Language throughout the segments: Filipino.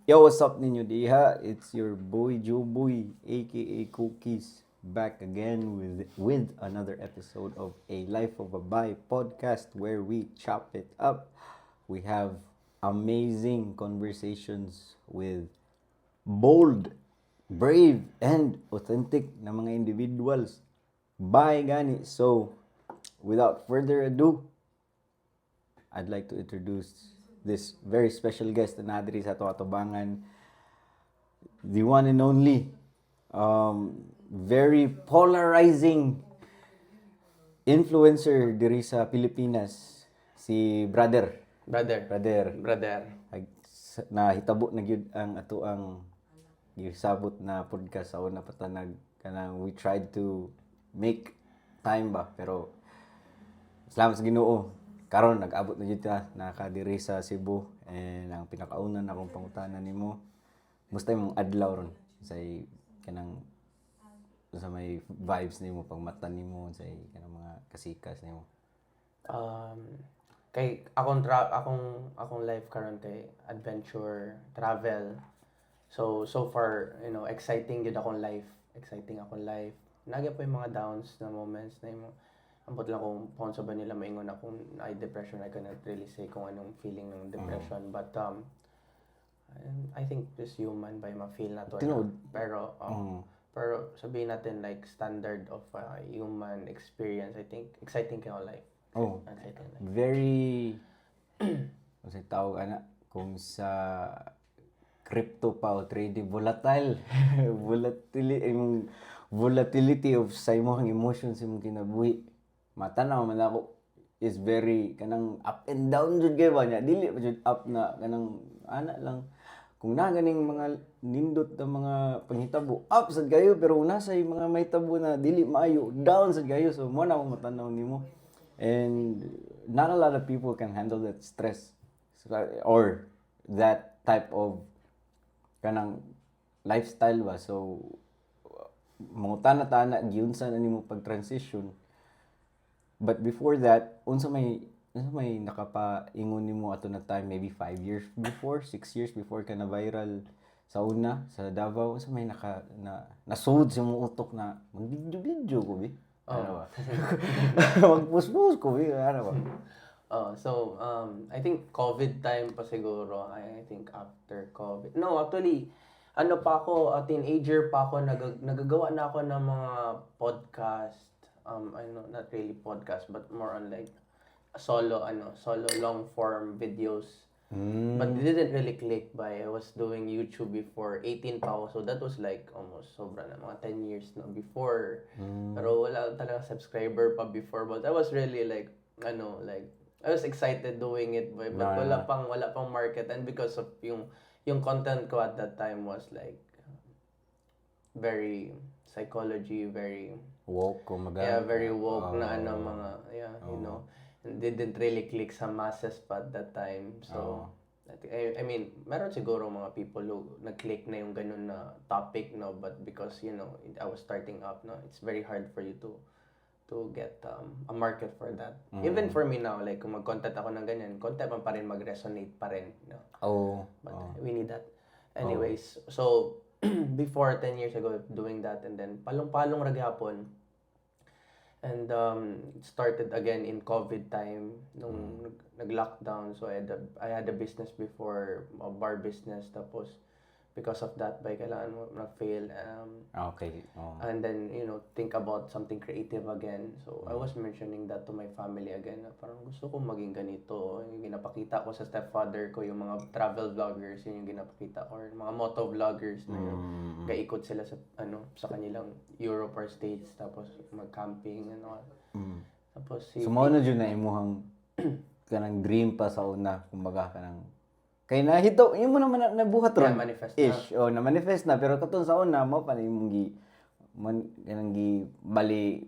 Yo, what's up ninyo diha? It's your boy Joeboy, aka Cookies, back again with another episode of A Life of a Bay podcast where we chop it up. We have amazing conversations with bold, brave, and authentic na mga individuals. Bye gani. So, without further ado, I'd like to introduce this very special guest na nadiri sa ato atubangan, the one and only, very polarizing influencer diri sa Pilipinas, si Brother. Brother. Nahitabo na gyud ang ato ang gisabot na podcast sa una patanag kanang we tried to make time ba pero salamat sa Ginoo karon nag-abot na gyud ta nakadiri sa Cebu and ang pinakauna na akong pangutanan nimo musta imong adlaw ron say kanang sa may vibes nimo pagmata nimo say kanang mga kasikas nimo. Kay akong life karon kay adventure, travel. So far, exciting gyud akong life. Nagya pa yung mga downs na moments na yung ambot lang kung sa ba nila maingon akong ay depression. I cannot really say kung anong feeling ng depression, but I think just human by ma-feel na to. Pero sabihin natin like standard of human experience, I think exciting kay ako life. Exciting life. Very kasi tawag ana kung sa crypto pa o trading volatile volatility of sa imong emotions imong kinabuhi matanaw man ako is very kanang up and down jud kay ba nya dili jud up na kanang ana lang kung na ganing mga nindot na mga panghitabo up sad kayo pero nasa mga may tabo na dili maayo down sad kayo so mo na ako matanaw nimo and not a lot of people can handle that stress or that type of kanang lifestyle ba so mangutana tana giunsa na nimo pag transition but before that unsa may nakapaingon nimo ato na time maybe 5 years before 6 years before ka na viral sa una sa Davao unsa may nasud sa mong utok na mag-video ko bi ano ba magpuspus ko bi ano ba. I think COVID time pa siguro. I think after COVID. No, actually, pa ako, teenager pa ako, nagagawa na ako ng mga podcast. I know, not really podcast, but more on like solo long form videos. But it didn't really click by I was doing YouTube before 18 pa ako. So that was like almost sobra na mga 10 years na before. Pero wala talaga subscriber pa before, but I was really like I was excited doing it but wala pang market and because of yung content ko at that time was like very psychology, very woke very woke na mga and didn't really click sa masses pa at that time. So I mean, meron siguro mga people who nag-click na yung ganun na topic, no, but because I was starting up, no, it's very hard for you to get a market for that. Even for me now, like kung mag-content ako ng ganyan, content pa rin mag-resonate pa rin, but we need that. Anyways, so before 10 years ago doing that and then palong-palong ra gyapon. And it started again in COVID time nung nag-lockdown. So I had a business before, a bar business, tapos because of that by kailangan mo na-fail okay and then think about something creative again. So I was mentioning that to my family again na parang gusto ko maging ganito. Yung ginapakita ko sa stepfather ko yung mga travel vloggers, yun yung ginapakita ko, or mga moto vloggers na yun gaikot sila sa sa kanilang Europe or States tapos mag-camping and all. Tapos so mao na jud na imuhang kanang dream pa sa una kumbaga kanang kay nahito yung mo naman nabuhat ron manifest ish na manifest na pero katon sa una mo pa imong kanang bali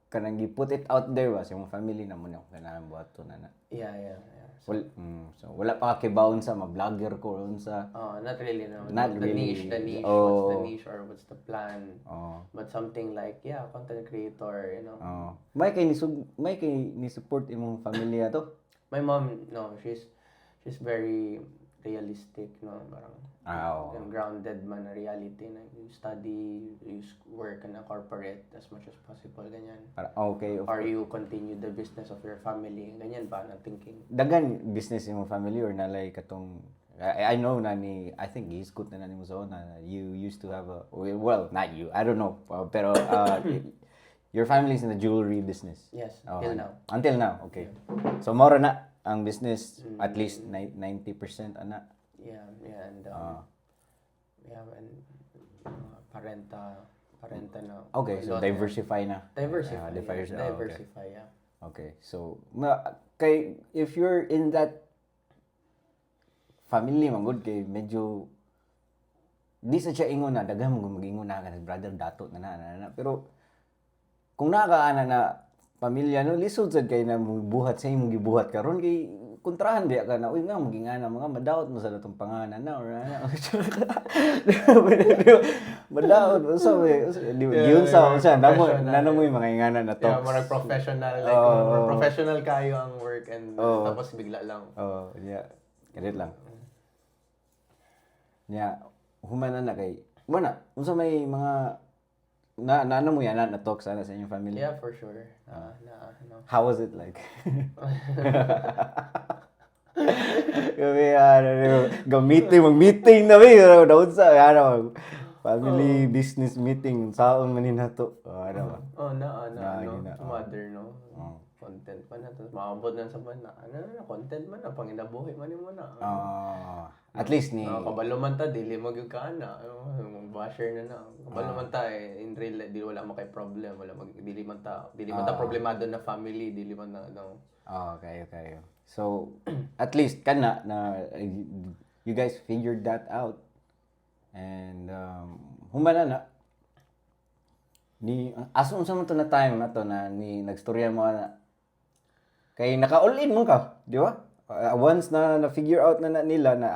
kanang put it out there ba sa imong family na mo na kanang buhaton na yeah. so wala pa ka kibaon sa ma-vlogger ko unsa not really, no. Not the really. niche what's the niche or what's the plan, but something like content creator, may kay ni support imong family ato my mom, no, she's very realistic, no? Parang Oo. yung grounded man na reality na you study, you work in a corporate as much as possible, ganyan. Okay. Or you continue the business of your family, ganyan ba na thinking? Dagan business yung family or nalay katong I know na I think giskot na mo sa una you used to have a well not you I don't know pero your family is in the jewelry business. Yes, Oh, till now. Until now, okay. So moro na ang business at least 90% ana. Yeah, and and parenta na. Okay, so lot diversify na. Diversify. Diversify. Yeah, diversify, yeah. Okay. So kay if you're in that family man good kay medyo di sa siya ingon na daghan mo mag-ingon na ka brother dato na pero kung nakaana na pamilya no lisod sad kay na buhat sa imong gibuhat karon kay kontrahan diya ka na uy nga magingana mga madaot mo sa datong panganan na or ana madaot unsa di unsa namo yung mga ingana na Yeah, talks. more professional like more professional kayo ang work and tapos bigla lang. Yeah. Kadit lang. Nya human na kay wala unsa may mga na mo yan na talk sana sa inyong family. Yeah, for sure. No. How was it like? Kami mag-meeting na mi daw sa family business meeting saon man nato. Ano. Mother no. Content pa na tapos maabot na sa ban na content man na panginabuhi man mo na. At least ni kabalo man ta dili magyud ka na basher na kabalo man ta in real life dili wala man kay problem wala dili man ta problemado na family dili man na kayo. So at least kana na you guys figured that out and humana na ni aso unsa man to na time na to na ni nagstorya mo na kay naka-all-in mo ka, di ba? Once na figure out na nila na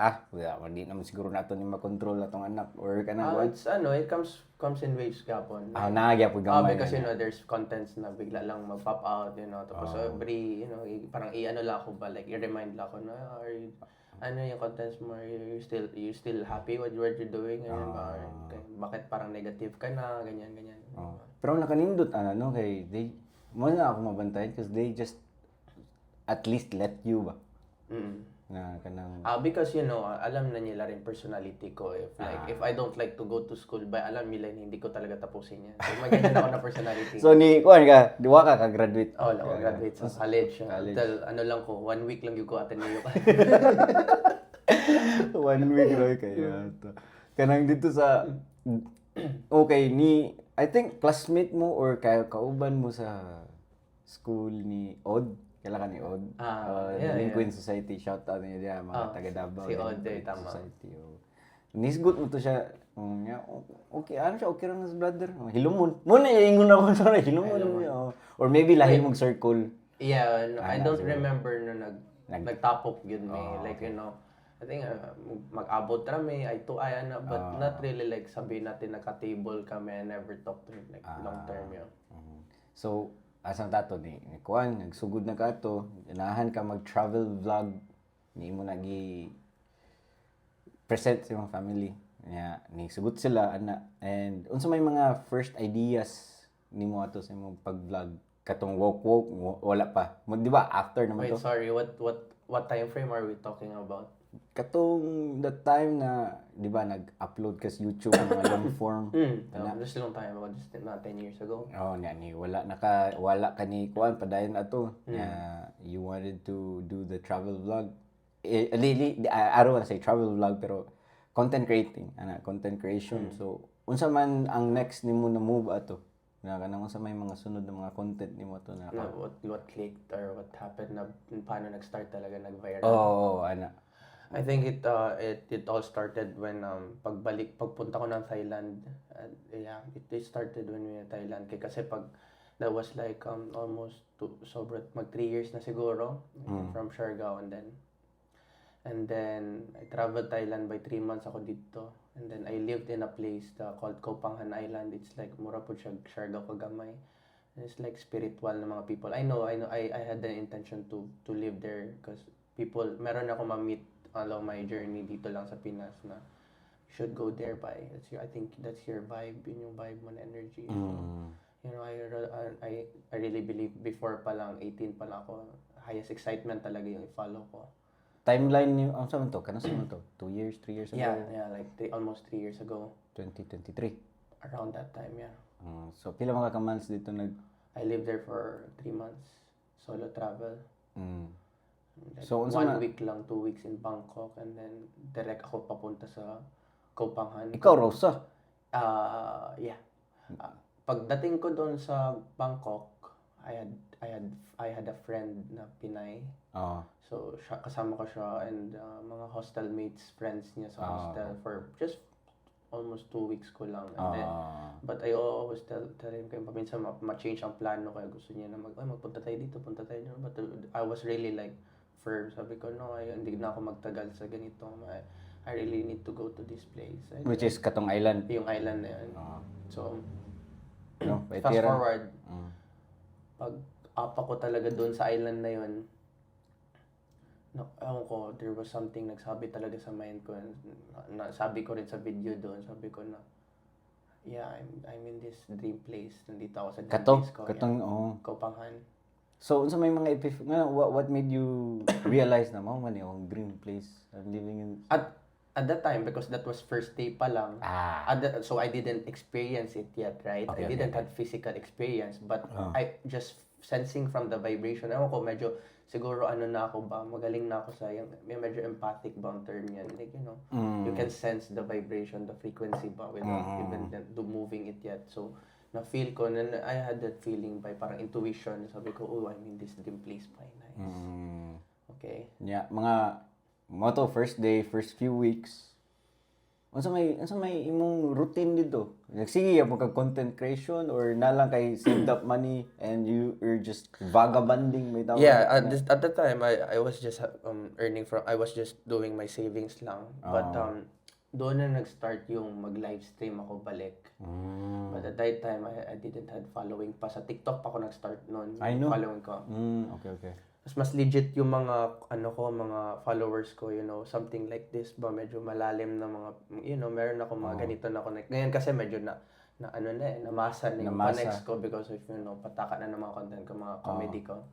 hindi naman siguro nato ni makontrol atong anak or kanang it's it comes in waves gapon. Nagya po gamay. Because there's contents na bigla lang mag-pop out, tapos every, parang i-ano lang ako ba, like i-remind lang ako na yung contents mo, you still happy with what you're doing, bakit parang negative ka na, ganyan. Pero nakanindot kay they mo na ako mabantayan because they just at least let you ba? Na kanang because alam na nila rin personality ko if I don't like to go to school alam nila na hindi ko talaga tapusin yan. So maganda ako na personality. So ni kuan ka, duwa ka graduate. Graduate sa college. Until lang ko 1 week lang yung ko Ateneo. 1 week ra kaya to. Kanang dito sa okay ni I think classmate mo or kauban mo sa school ni Od. Kailan ka ni Od? Delinquent Society. Shout out niya diya, mga taga Davao. Si Od, tama. Society. Nisgot mo to siya. Okay, ano siya? Okay lang sa brother. Hilumon. Muna, ingon ako sa hilumon. Or maybe lahi mong circle. Yeah, I don't remember na nagtapok yun may. Like, I think mag-abot kami, but not really like sabihin natin naka-table kami and never talk to him like long term yun. So, asang tato ni kuan nagsugod na kato ganahan ka mag-travel vlog ni mo nagi present sa imong family ni sugot sila ana and unsa may mga first ideas nimo ato sa imong pag-vlog katong woke wala pa mo di ba after naman to. Wait, sorry, what time frame are we talking about? Katong the time na di ba nag-upload ka sa YouTube ng mga long form. Just long time ago, just not 10 years ago. Ni wala ka ni kuan padayon ato. You wanted to do the travel vlog. I don't want to say travel vlog pero content creation. So unsa man ang next nimo na move ato? Na kanang unsa may mga sunod na mga content nimo ato na what clicked or what happened na paano nag-start talaga nag-viral? Ana. I think it all started when pagpunta ko ng Thailand. It started when we were in Thailand kasi that was like almost mag 3 years na siguro from Siargao and then I traveled Thailand by 3 months ako dito and then I lived in a place called Kopanghan Island. It's like mura po siya Siargao kagamay. It's like spiritual na mga people. I know I had the intention to live there because meron ako ma-meet along my journey dito lang sa Pinas na you should go there by. I think that's your vibe, yun yung vibe mo na energy. So, you know, I really believe before pa lang, 18 pa lang ako, highest excitement talaga yung i-follow ko. Timeline niyo, ang saan to? Kanang saan to? 2 years, 3 years ago? Yeah, like almost 3 years ago. 2023. Around that time, yeah. So, pila mga ka-months dito I lived there for 3 months. Solo travel. Like So, 1 week lang, 2 weeks in Bangkok, and then direct ako papunta sa Koh Phangan. Ikaw, Rosa? Yeah. Pagdating ko doon sa Bangkok, I had a friend na Pinay. So, kasama ko siya and mga hostel mates, friends niya sa hostel for just almost 2 weeks ko lang. And then, but I always tell him kaya paminsan ma-change ang plano kaya gusto niya na magpunta tayo dito, punta tayo dito. But I was really like firm. Sabi ko, no, hindi na ako magtagal sa ganito. I really need to go to this place. Which is Katong Island? Yung island na yun. So, no, fast forward, pag apa ko talaga doon sa island na yun, ewan ko, there was something nagsabi talaga sa mind ko. Sabi ko rin sa video doon, sabi ko na, yeah, I'm in this dream place. Nandito ako sa dream place ko. Katong, Koh Phangan. So, unsa may mga what made you realize na mo man yung dream place I'm living in? At that time, because that was first day pa lang, so I didn't experience it yet, right? I didn't have physical experience, but I just sensing from the vibration, ewan ko, medyo, siguro na ako ba, magaling na ako sa, may medyo empathic ba ang term yan, like, you know, you can sense the vibration, the frequency ba, without even moving it yet. So, na-feel ko, and I had that feeling by parang intuition, sabi ko, oh, I'm in this dream place pa, nice. Okay. Yeah, mga motto first day, first few weeks. Unsa may imong routine dito? Sige ya pagka content creation or nalang kay saved up money and you're just vagabonding may tawag? Yeah, at that time I was just earning from I was just doing my savings lang. But doon na nag-start yung mag-live stream ako balik. But at that time I didn't have following pa sa TikTok pa ako nag-start noon. I know. Following ko. Okay. Mas legit yung mga mga followers ko, you know, something like this ba, medyo malalim na mga, you know, meron ako mga ganito na connect. Ngayon kasi medyo namasa na yung connects ko because of, you know, pataka na ng mga content ko, mga comedy ko.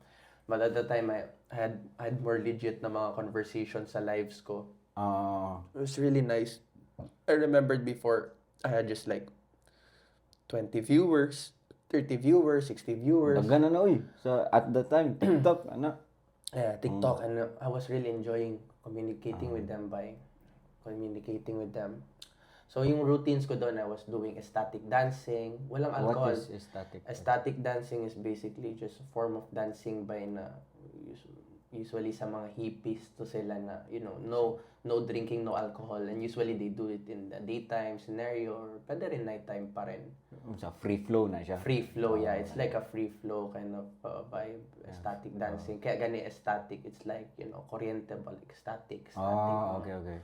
But at the time, I had more legit na mga conversations sa lives ko. It was really nice. I remembered before, I had just like 20 viewers, 30 viewers, 60 viewers. Daghan na oy. So at the time TikTok Yeah, TikTok, and I was really enjoying communicating with them. So yung routines ko doon, I was doing ecstatic dancing, walang alcohol. What is ecstatic? Ecstatic dancing is basically just a form of dancing by na usually sa mga hippies to sila na, you know, no drinking, no alcohol, and usually they do it in the daytime scenario or pwede rin nighttime pa rin. Sa free flow na siya. Free flow, yeah. It's like a free flow kind of vibe, ecstatic dancing. Kaya gani ecstatic, it's like, you know, kuryente ba, like static. Okay.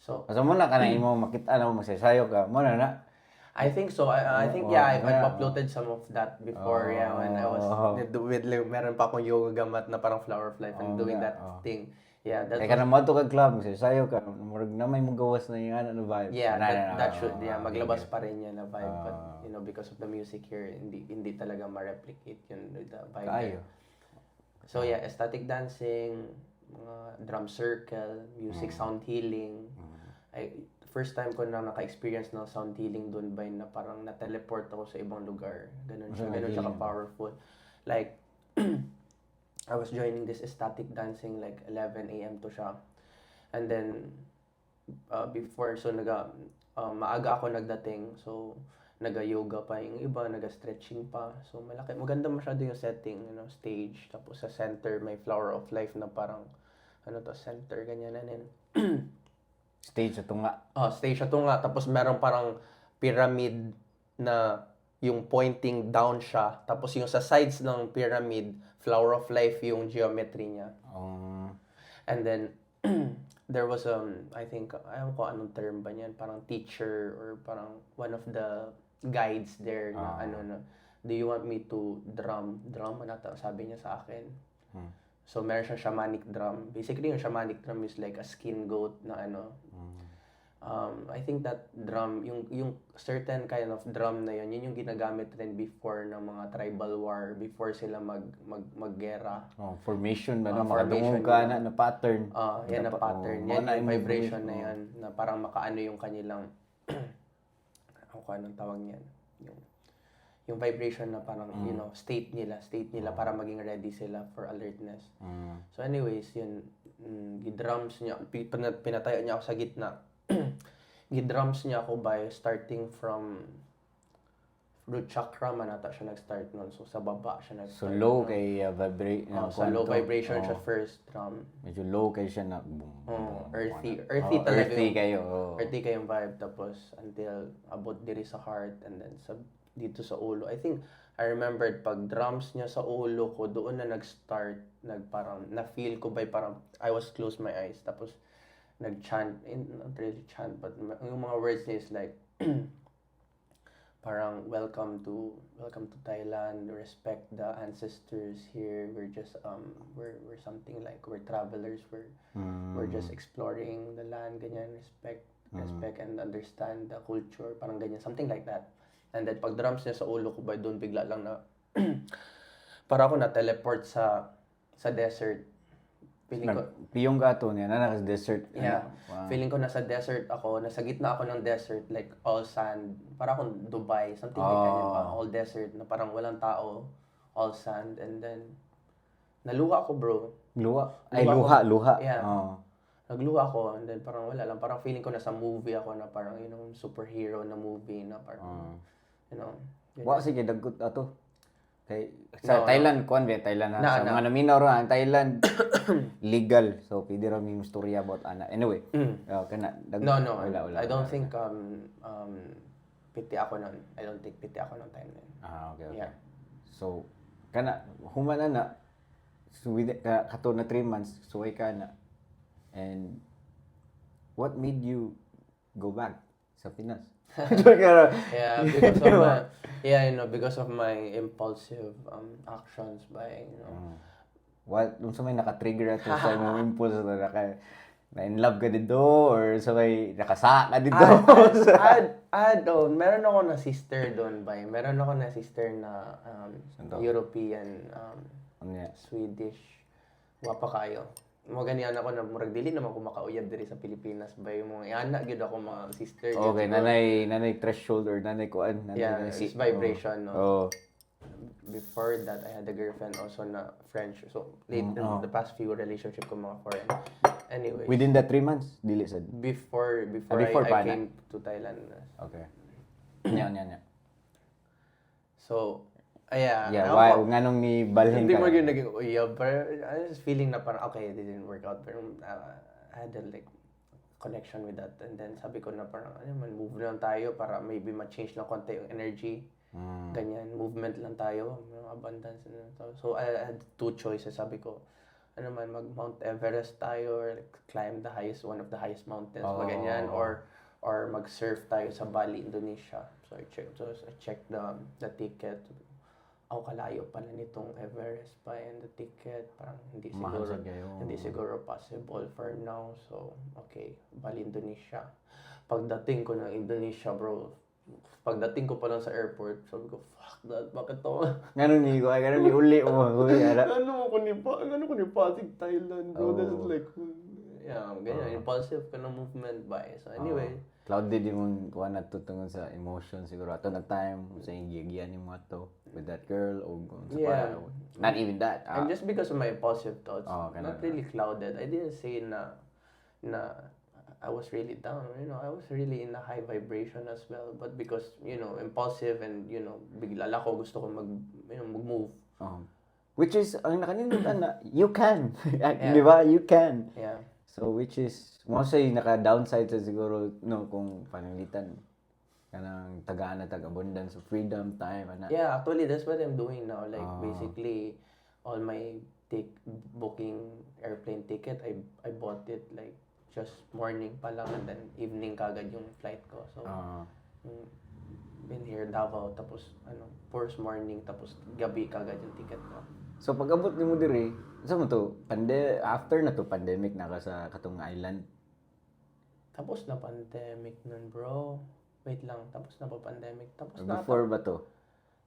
So, mo na ka na imo makita na mo magsasayo ka. Mo na. I think so. I think, yeah, I've uploaded some of that before, yeah, when I was with meron pa akong yoga mat na parang flower of life and doing that thing. Yeah, that's ka na mo to ka club, magsasayo ka. Murag na may mugawas na yung vibe. Yeah, that should, yeah, maglabas pa rin yan na vibe. But, you know, because of the music here, hindi talaga ma-replicate yun with the vibe. Kayo. So, yeah, ecstatic dancing, drum circle, music, sound healing. First time ko na naka-experience ng sound healing doon by na parang na-teleport ako sa ibang lugar. Ganun siya ka-powerful. Like, I was joining this ecstatic dancing like 11 a.m. to siya. And then, before, so maaga ako nagdating. So, naga-yoga pa yung iba, naga-stretching pa. So, maganda masyado yung setting, you know, stage. Tapos sa center, may flower of life na parang, center, ganyan na din. Stage ito nga. Stage ito nga. Tapos meron parang pyramid na yung pointing down siya. Tapos yung sa sides ng pyramid, flower of life yung geometry niya. And then, there was, I think, ayaw ko anong term ba niyan, parang teacher or parang one of the guides there na do you want me to drum? Drum, sabi niya sa akin. So, meron siyang shamanic drum. Basically, yung shamanic drum is like a skin goat na ano. I think that drum, yung certain kind of drum na yun yung ginagamit rin before ng mga tribal war, before sila maggera. Formation ba na Formation makadungog ka nila. na pattern. Yan ang pattern. Oh, Yan wala yung yung vibration movement, na yan, na parang makaano yung kanilang, ano anong tawag niyan? Yung vibration na parang, state nila para maging ready sila for alertness. So anyways, yun, gidrums niya, pinatayo niya ako sa gitna. Gidrums niya ako by starting from root chakra man ata siya nag-start nun. So sa baba siya So nag-start. low kay vibrate. So low vibration siya first drum. Medyo low kay siya na boom. Earthy talaga. Earthy kayo. Earthy kayong vibe, tapos until abot diri sa heart, and then dito sa ulo. I think I remembered pag drums niya sa ulo ko, doon na nag-start, parang na-feel ko by parang I was close my eyes, tapos nag-chant, not really chant, but yung mga words niya is like parang welcome to Thailand, respect the ancestors here, we're just we're something like we're travelers, we're just exploring the land, ganyan, respect and understand the culture, parang ganyan, something like that. And then pag drums niya sa ulo ko, by doon bigla lang na para ako na teleport sa desert. Feeling ko Piyong gato niya na nasa desert. yeah. Feeling ko nasa desert ako, nasa gitna ako ng desert, like all sand. Para akong Dubai, something like ganyan pa, all desert na parang walang tao, all sand, and then naluha ako, bro. Luha. Yeah. Nagluha ako, and then parang wala lang, parang feeling ko nasa movie ako na parang superhero na movie na parang ganyan. Wa sige dagot ato. Kay sa Thailand Thailand sa mga naminaw ro ang Thailand legal. So pwede ra mi istorya about ana. Anyway, kana No. Wala. I don't think piti ako nun. I don't think piti ako nung time na yun. Okay. Yeah. So kana humana na so with kato na 3 months suway ka na. And what made you go back sa Pinas? Because of my impulsive actions by What sa may naka-trigger ato sa imong impulse na in love ka dito or sa may nakasa ka dito? Meron ako na sister doon ba? Meron ako na sister na European, Swedish. Wapa kayo. Mga ganyan ako na murag dili naman ko makauyab diri sa Pilipinas ba yung mga ana gyud ako mga sister. Okay, nanay threshold or nanay kuan, nanay it's vibration, no. Before that, I had a girlfriend also na French. So, in the past few relationship ko mga foreign. Anyway. Within the 3 months, dili sad. Before I came to Thailand. Okay. Nya. So, why nganong ni balhin hindi ka? mo yung naging uyab, pero I was feeling na parang okay, it didn't work out, pero I had a like connection with that, and then sabi ko na parang move na lang tayo para maybe ma-change lang konti yung energy, ganyan, movement lang tayo, abundance. So I had 2 choices, sabi ko mag Mount Everest tayo, or like climb one of the highest mountains, ganyan, or mag-surf tayo sa Bali, Indonesia. So I checked the ticket. Kalayo pala nitong Everest pa, and the ticket parang hindi siguro possible for now. So okay, Bali, Indonesia. Pagdating ko ng Indonesia, bro, pagdating ko pa lang sa airport, sabi ko, fuck that, bakit to? Ganun ni uli mo. Ano ko ni Pasig, Thailand, bro. This is like, ganyan, impulsive ka ng movement ba. So anyway, clouded yung kuha na tutungon sa emotion siguro ato na time sa gigian yung mga to with that girl o not even that. And just because of my impulsive thoughts, not really clouded. I didn't say na I was really down, I was really in a high vibration as well, but because impulsive and bigla ko gusto ko mag-move. Which is ang nakanimutan na you can. Di ba? You can. Yeah. So which is mostly naka-downside sa siguro kung pananglitan kanang tagaan na abundance of freedom, time, ana. Yeah, actually that's what I'm doing now. Like basically all my booking airplane ticket, I bought it like just morning pa lang, and then evening kagad yung flight ko. So been here Davao, tapos first morning, tapos gabi kagad yung ticket ko. So pag-abot nimo diri, sa mo to, after na to pandemic na ka sa katong island. Tapos na pandemic nun, bro. Wait lang, tapos na pa pandemic. Or before ba to?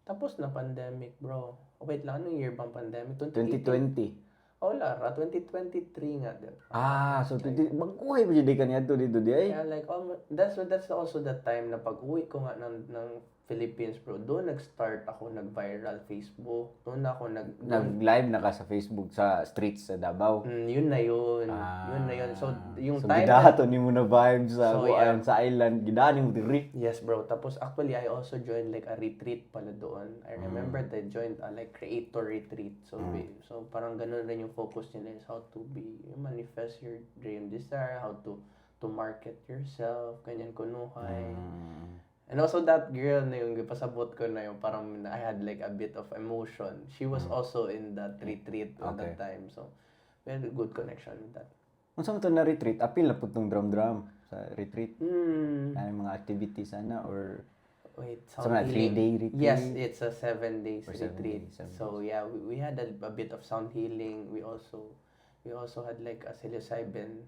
Tapos na pandemic, bro. Wait lang, anong year bang pandemic? 2018? 2020. Oh, Lara, 2023 nga. So mag-uhay ba jud kaniya to dito di ay? Yeah, like, that's also the time na pag-uwi ko nga ng Philippines, bro. Doon nag-start ako, nag-viral Facebook. Doon ako Nag-live na ka sa Facebook sa streets sa Davao. yun na yun. Yun na yun. So, yung so, time gidato ni mo na vibe sa So, yeah. sa island, gidaan mo diri. Yes, bro. Tapos actually, I also joined like a retreat pala doon. I remember I joined a like creator retreat. So, so parang ganun rin yung focus nila is how to manifest your dream desire, how to market yourself, ganyan kunuhay. And also that girl na yung pasabot ko na yung parang I had like a bit of emotion. She was also in that retreat at that time. So, we had a good connection with that. Unsa man to na retreat? Apil na pud tong drum sa retreat. Ay mga activities sana or Wait, so na 3-day retreat? Yes, it's a 7 days Or 7 retreat. days, 7 So yeah, we had a bit of sound healing. We also had like a psilocybin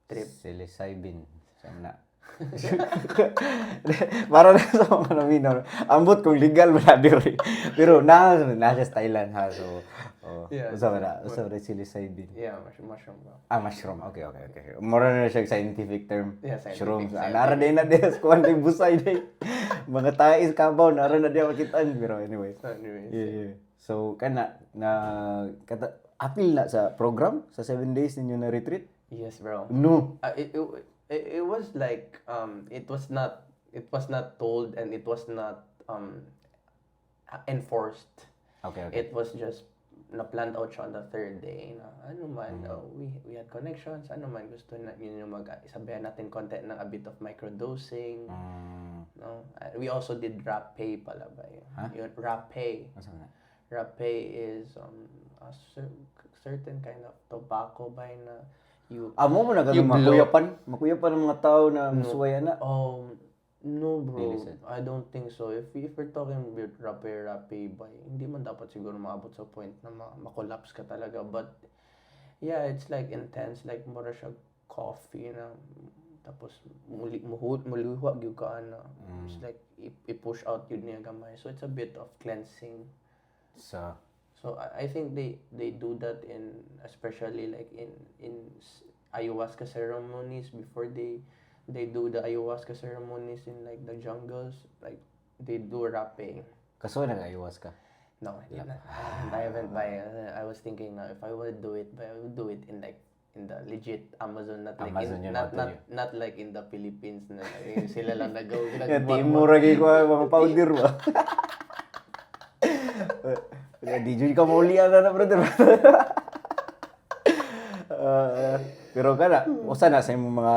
trip. Psilocybin. Sana. Para na sa mga naminaw. Ambot kung legal ba na diri. Pero na sa Thailand ha. So, Yeah, usa ba psilocybin. Yeah, mushroom, bro. Mushroom. Okay. Mura na siya scientific term. Yeah, scientific, Shrooms. scientific. Nara din na din. Kuhan din busay din. Mga tais kabaw. Nara na din makitaan. Pero anyway. Anyways. Yeah. So, kana, apil na sa program? Sa 7 days ninyo na retreat? Yes, bro. No. It was like it was not told and it was not enforced. Okay. It was just na-planned out siya on the 3rd day na ano man, we had connections, ano man gusto na yun yung isabihan natin content ng a bit of microdosing. No? We also did rapé pala ba yun? Yun, rapé. Rapé is a certain kind of tobacco ba yun na Amo mo na ganun makuyapan ng mga tao na musuway na. No, bro. Really, I don't think so. If we're talking about rapé ba, hindi man dapat siguro maabot sa point na ma-collapse ka talaga. But yeah, it's like intense, like mura siya coffee na tapos muluha gyud ka na. It's like i-push out yun niya gamay. So it's a bit of cleansing. So I think they do that especially like in ayahuasca ceremonies before they do the ayahuasca ceremonies in like the jungles, like they do rapé. Kaso nag-ayahuasca? No, I haven't. I was thinking na if I would do it, I would do it in the legit Amazon, not like not like in the Philippines na sila lang nag-go. Timur lagi ko mga powder ba. Di jud ka maulian na brother. Pero kana usa na sa imong mga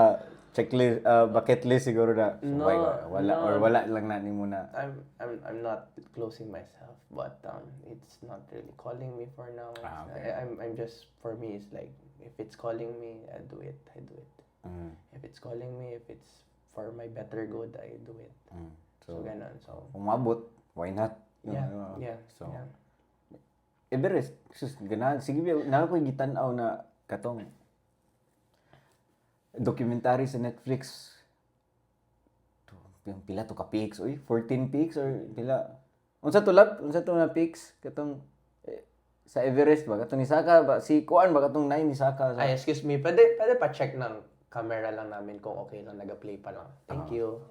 checklist, bucket list siguro na. So, wala lang na nimo na. I'm not closing myself, but it's not really calling me for now. I'm just, for me it's like if it's calling me, I do it. If it's calling me, if it's for my better good, I do it. So ganun. So umabot, why not? Yeah. So Everest, sus ganahan sige na ko gitan-aw na katong documentary sa Netflix. Yung pila to ka pics, 14 pics or pila. Unsa to na pics katong sa Everest ba katong ni Saka ba si Kuan ba katong nine ni Saka. Ay, excuse me. Pwede pa-check ng camera lang namin kung okay lang, naga-play pa lang. Thank you.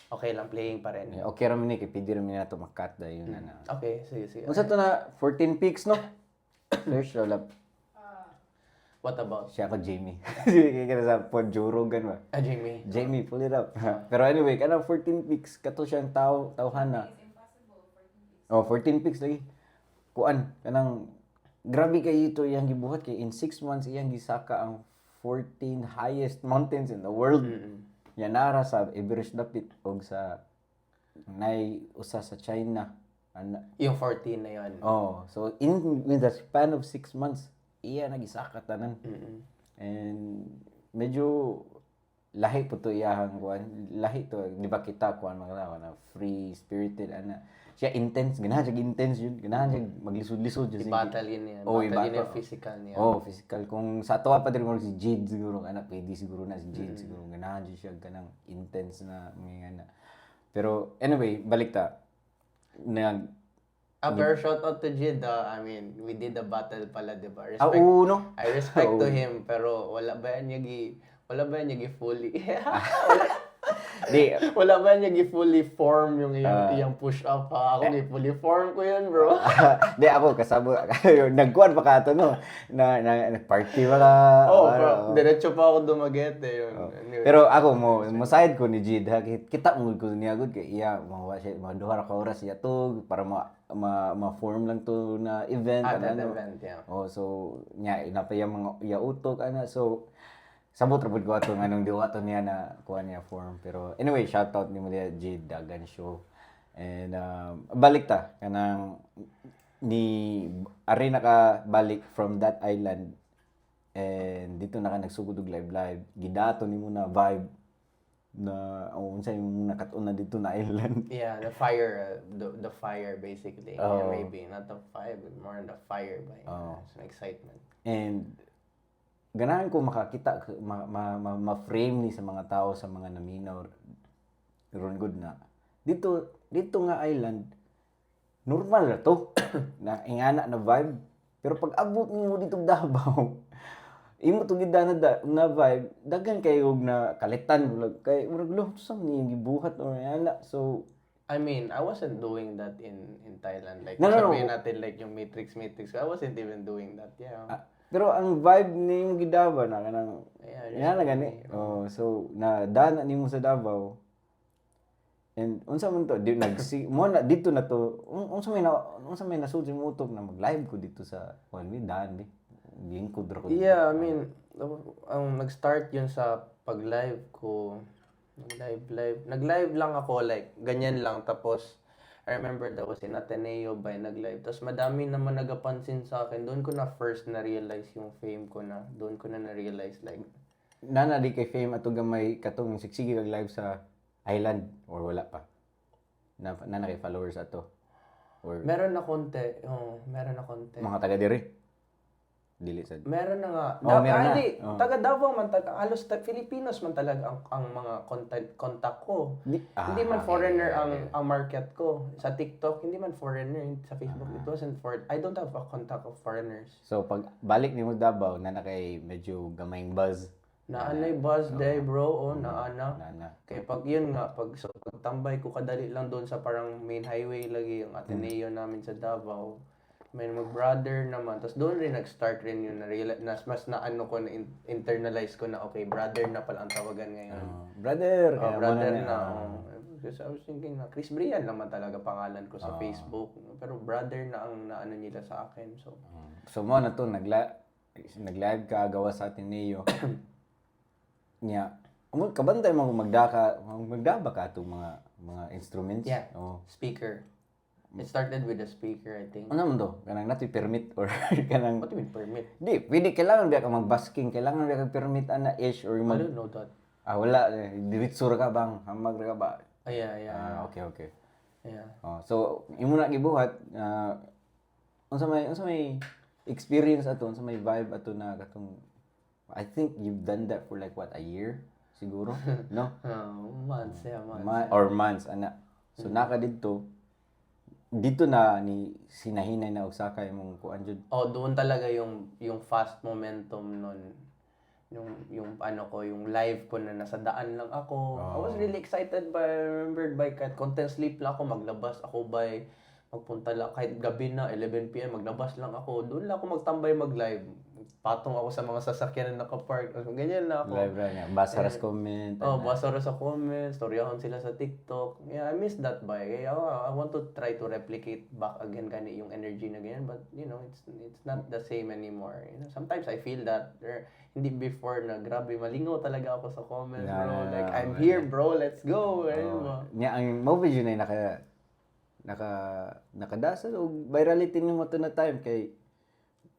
Okay lang, playing pa rin. Okay ra man ni kay pwede ra man nato makat da yun na. Okay, sige. Unsa to na 14 pics no? Search lab. What about? Siya ako Jamie. Sige ka sa Podjurogan ba? Jamie. Jamie, pull it up. Pero anyway, kana 14 pics kato siyang tawhana. 14 pics lagi. Kuan kanang grabe kay ito iyang gibuhat kay in 6 months iyang gisaka ang 14 highest mountains in the world. Yan nara sa Everest dapit og sa usa sa China. Yung 14 na yun. So in the span of 6 months iya nagisaka tanan. And medyo lahi po to iyahang kuan, lahi to, di ba kita kuan mga na free spirited ana. Siya intense, ganahan siya intense yun, ganahan siya maglisod-lisod yun. I-battle yun yan. Oh, Battle yun i-battle. yung physical niya. Oh, physical. Kung sa ato pa din mo si Jade siguro, anak, pwede siguro na si Jade siguro. Ganahan dyan siya, ganang intense na mga na. Pero anyway, balik ta. Pero shout out to Jid. I mean, we did the battle pala, di ba? No? I respect to him, pero wala ba yan niya fully. Di, Wala ba niya fully form yung iyang push up ha? Ako fully form ko yun, bro. di ako kasabo, nagkuhan pa ka ito, no? Nag-party pa ka. Bro. Diretso pa ako dumagete yun. Anyway. Pero ako, mo side ko ni Jid, ha? Kita mo ko niya good kay iya, mga duha ka oras siya to, para ma-form lang to na event. That event, yeah. Oh, so, niya, inapaya mga iya utok, ana. So, sabot rabod ko ato nganong diwa to niya na kuha niya form. Pero anyway, shout out ni mo diya Jade Dagan Show. And balik ta kanang ni ari na ka balik from that island and dito na ka nagsugod og live gidato nimo na vibe na unsay mo nakatun na dito na island. Yeah, the fire, the fire basically. Yeah, maybe not the fire, but more on the fire by it's an excitement. And ganahan ko makakita ma-frame ni sa mga tao sa mga naminaw ron good na dito nga island normal na to na ingana na vibe pero pag abot mo dito Davao imo to gid na vibe daghan kayo na kalitan kay murag lo sa ni gibuhat or ana. So I mean, I wasn't doing that in Thailand. Like, no. sabihin natin like yung Matrix. I wasn't even doing that. Yeah. Pero ang vibe ni yung Davao na kanang Yeah, na gani. Oh, so na dana nimo sa Davao. And unsa man to di mo na dito na to unsa may nasud mo utok na mag-live ko dito sa kuan mi daan bi. Gingkod ra ko. Yeah, I mean, ang nag-start yun sa pag-live ko. Nag-live lang ako like ganyan lang tapos I remember that was in Ateneo by nag-live. Tapos madami naman nagapansin sa akin. Doon ko na first na-realize yung fame ko na. Doon ko na na-realize like... Nana di kay fame ato gamay katong sigsige kag live sa island or wala pa? Na kay followers ato? Or meron na konti. Meron na konti. mga taga diri? Dili sad. Meron na nga. Meron na. Hindi. Taga Davao man halos Filipinos man talaga ang mga contact ko. Hindi man foreigner ang market ko. Sa TikTok, hindi man foreigner. Sa Facebook, it wasn't I don't have a contact of foreigners. So pag balik nimo Davao na kay medyo gamayng buzz. Naanay buzz day, bro. Naana. Nana. Kaya pag yun nga, pagtambay ko kadali lang doon sa parang main highway lagi, ang Ateneo namin sa Davao. May mag-brother naman. Tapos doon rin nag-start rin yun na mas naano ko na internalize ko na okay, brother na pala ang tawagan ngayon. Brother. Brother na. Kasi I was thinking na Chris Brian naman talaga pangalan ko sa Facebook. Pero brother na ang naano nila sa akin. So mo na to nag-live ka gawa sa Ateneo. Nya, kabantay mo magdaba ka itong mga instruments. Yeah. Speaker. It started with a speaker, I think. Ano man to? Kanang natin permit or kanang... What do you mean permit? Di, pwede, kailangan ba ka mag-basking? Kailangan ba ka permit na ish or I don't know that. Wala. Diritsura ka bang? Hamag ka ba? Yeah. Okay. Yeah. So, imo na gibuhat, unsa may experience ato, unsa may vibe ato na katong... I think you've done that for like what, a year? Siguro? No? Months. Months, ana. So, naka dito na ni sinahinay na usa kay mong kuan jud. Doon talaga yung fast momentum nun. Yung ano ko, yung live ko na nasa daan lang ako. I was really excited content sleep lang ako, maglabas ako magpunta lang kahit gabi na 11 PM maglabas lang ako. Doon lang ako magtambay mag-live. Patong ako sa mga sasakyan na naka-park. Ganyan na ako. Live ra niya. Basa ra sa comment. Basa ra sa comment. Storyahon sila sa TikTok. Yeah, I miss that by. I want to try to replicate back again gani yung energy na ganyan. But, it's not the same anymore. Sometimes I feel that hindi before na grabe, malingaw talaga ako sa comments, bro. Like, I'm here, bro. Let's go. Nya ang movie yun ay nakadasal o virality nimo to na time kay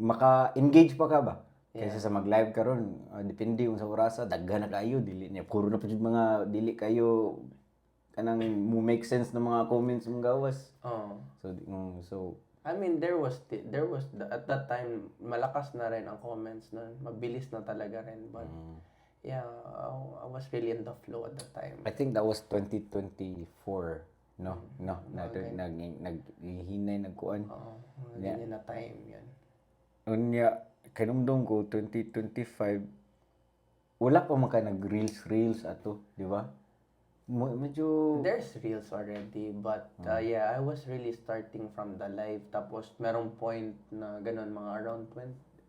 maka-engage pa ka ba? Kaysa sa mag-live karon, depende kung sa orasa, daghan na kayo, dili niya. Puro na po yung mga dili kayo kanang mo make sense ng mga comments mong gawas. Oh. So I mean, at that time, malakas na rin ang comments nun. Mabilis na talaga rin. But, yeah, I was really in the flow at that time. I think that was 2024. No, naghinay nagkuan. Oo, ganyan na time yan. Unya kanumdum ko 2025 wala pa man ka nag-reels ato, di ba? Medyo There's reels already, but yeah, I was really starting from the live. Tapos merong point na ganun, mga around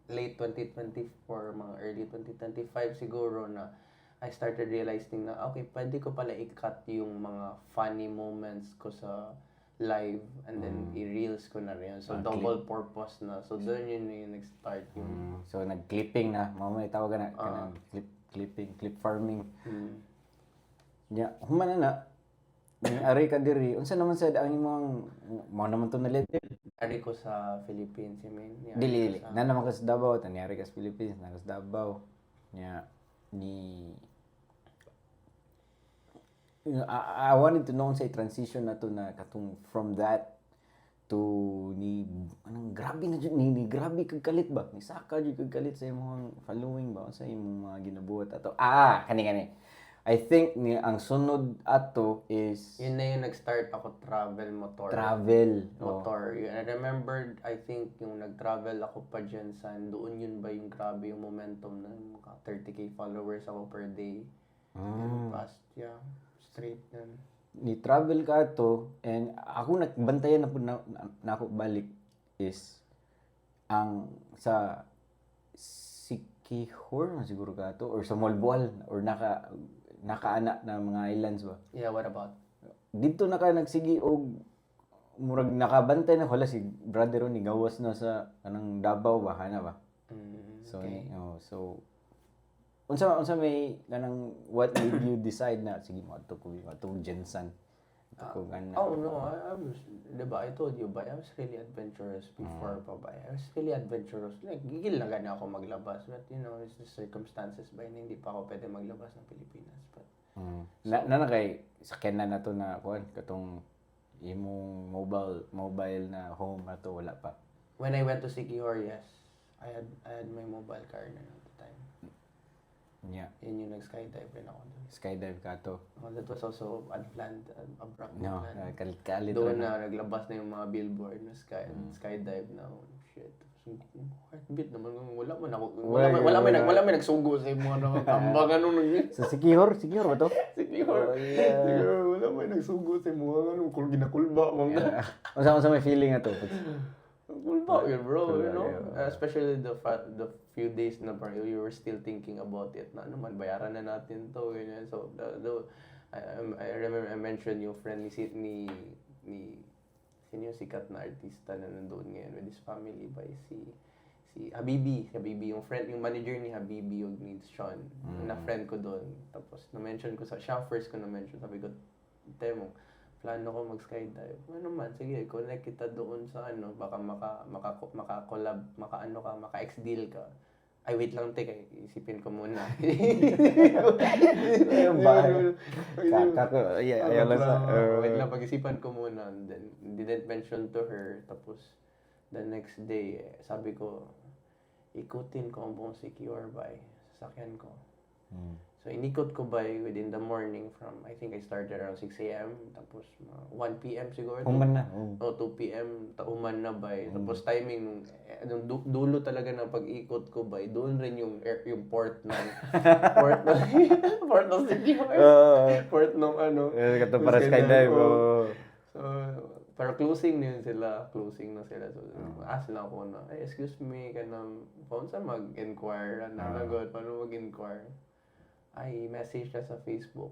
late 2024, mga early 2025 siguro na I started realizing na okay, pwede ko pala i-cut yung mga funny moments ko sa live and then i-reels ko na rin. So double purpose na. So doon yun yung nag-start yung so nag-clipping na, mamay tawagan na kanang clip farming. Ya, human na. Ari ka diri. Unsa naman sad ang imong mo naman to na level? Ari ko sa Philippines, I mean. Yeah, Dili. Na naman ka sa Davao, tanyari ka sa Philippines, na sa Davao. Nya ni I wanted to know sa transition na to na katong from that to ni anong grabe na jud ni grabe kag kalit ba ni saka jud kag kalit sa imong following ba sa imong mga ginabuhat ato kani I think ni ang sunod ato is yun na yung nag-start ako travel motor. I remembered, I think yung nag-travel ako pa dyan sa doon yun ba yung grabe yung momentum ng mga 30k followers ako per day. And past, straight yan. Ni travel ka to and ako nagbantayan na po na ako balik is ang sa Sikihor siguro ka to or sa Malboal or nakaana na mga islands ba. Yeah, what about? Dito na ka nagsigi og murag nakabantay na wala si brother ni gawas na sa kanang Davao ba kana ba. So Okay. so unsa may kanang what made you decide na sige mo ato Jensen. Oh no, I was, diba, I told you ba, I was really adventurous before pa ba. I was really adventurous. Like, gigil na gana ako maglabas. But, you know, it's the circumstances ba, hindi pa ako pwede maglabas ng Pilipinas. But, na kay sakyan na to na kuan katong imong mobile na home ato wala pa. when I went to Sikihor, yes, I had my mobile car na at the time. Yeah. Yun yung nag-skydive rin ako doon. Skydive ka to. That was also unplanned, abrupt No, plan. kalit Doon na naglabas na yung mga billboard na skydive na. Shit. Heartbeat naman. Wala may nagsugo sa mga nakakambang Sa Sikihor ba to? Siguro, wala may nagsugo sa mga kung ginakulba. Unsa may feeling ato? Kulba yun, bro, you know? Especially the few days na parang you were still thinking about it na naman, bayaran na natin to, ganyan. So, I remember I mentioned yung friend ni sino yung sikat na artista na nandoon ngayon with his family by si Habibi, yung friend, yung manager ni Habibi yung ni Sean, na friend ko doon. Tapos na-mention ko siya first ko na-mention, sabi ko, Temo, plano ko mag-skydive. Ano man, sige, connect kita doon sa baka maka-collab, maka-ex-deal ka. Ay, wait lang, teka, isipin ko muna. Wait lang, pag-isipan ko muna. And then, didn't mention to her. Tapos, the next day, sabi ko, ikutin ko ang buong Sikihor by sasakyan ko. So, inikot ko by within the morning from, I think I started around 6 a.m. Tapos, 1 p.m. siguro. Uman na. 2 p.m. Tauman na by. Tapos, timing, nung dulo talaga ng pag-ikot ko by, doon rin yung port ng port ng Sikihor. Port ng Kato para skydive. So, pero closing na sila. So, ask lang ako na, excuse me, paano sa mag-inquire? Paano mag-inquire? Ay, message na sa Facebook.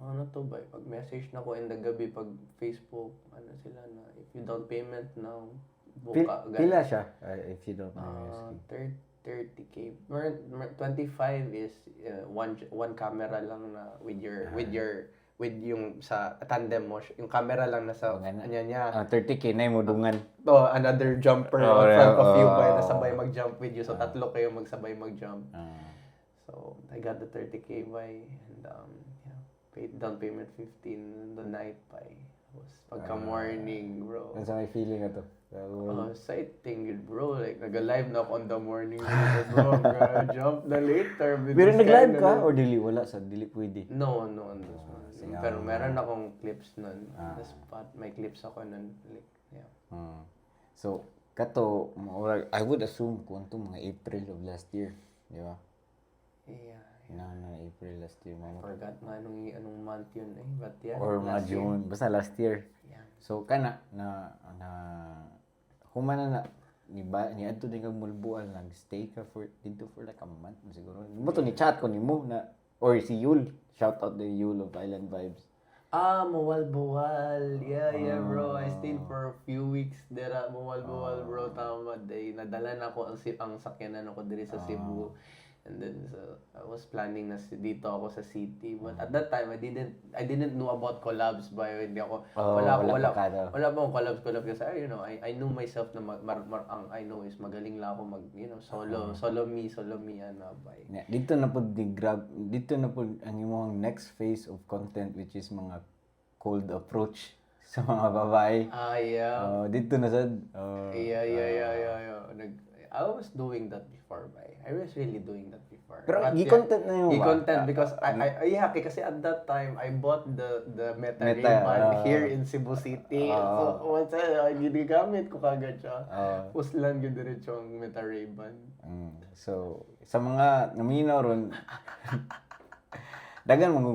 Ano to ba? Pag-message na ko in the gabi, pag Facebook, sila na, if you don't payment now, buka. Pila siya, if you don't know. 30k. 25 is one camera lang na with your with yung sa tandem mo, yung camera lang nasa kanya niya. 30K na mo dungan. To another jumper Oh, in front of you oh. ba nasabay mag-jump with you. So tatlo kayo magsabay mag-jump. So I got the 30K by and yeah, paid down payment 15 the night by was pagka morning, bro. Ano sa may feeling na to? Exciting yun, bro. Like, nag-live na ako on the morning. Bro, jump na later. Pero nag-live ka or dili? Wala sa dili pwede. No. Pero meron akong clips nun. The spot, may clips ako nun. Like, yeah. So, kato, I would assume kung ito mga April of last year. Di ba? Yeah. April last year. I forgot na anong month yun eh. But yeah. Or mga June. Basta last year. Yeah. So, kana, humana na, ni adto din kang mulbuan, nag-stay ka dito for like a month siguro. Mo to ni chat ko nimo na, or si Yul. Shout out to Yul of Island Vibes. Mawal-bawal. Yeah, bro. I stayed for a few weeks there at Mawal-bawal, bro. Tama, day. Nadala na ako ang sakyanan ako diri sa Cebu. And then so I was planning na dito ako sa city, but at that time I didn't know about collabs ba, hindi ako wala akong collabs kasi I knew myself na ang I know is magaling lang ako mag solo me ba. Dito na pud ang imong next phase of content, which is mga cold approach sa mga babae. Yeah. Dito na sad. Yeah. I was doing that before, ba. I was really doing that before. Pero i-content na yung i-content because I happy kasi at that time I bought the Meta Ray-Ban here in Cebu City. So once ginigamit ko kagad siya. Puslan gyud diretso ang Meta Ray-Ban. So sa mga naminaw ron dagan mo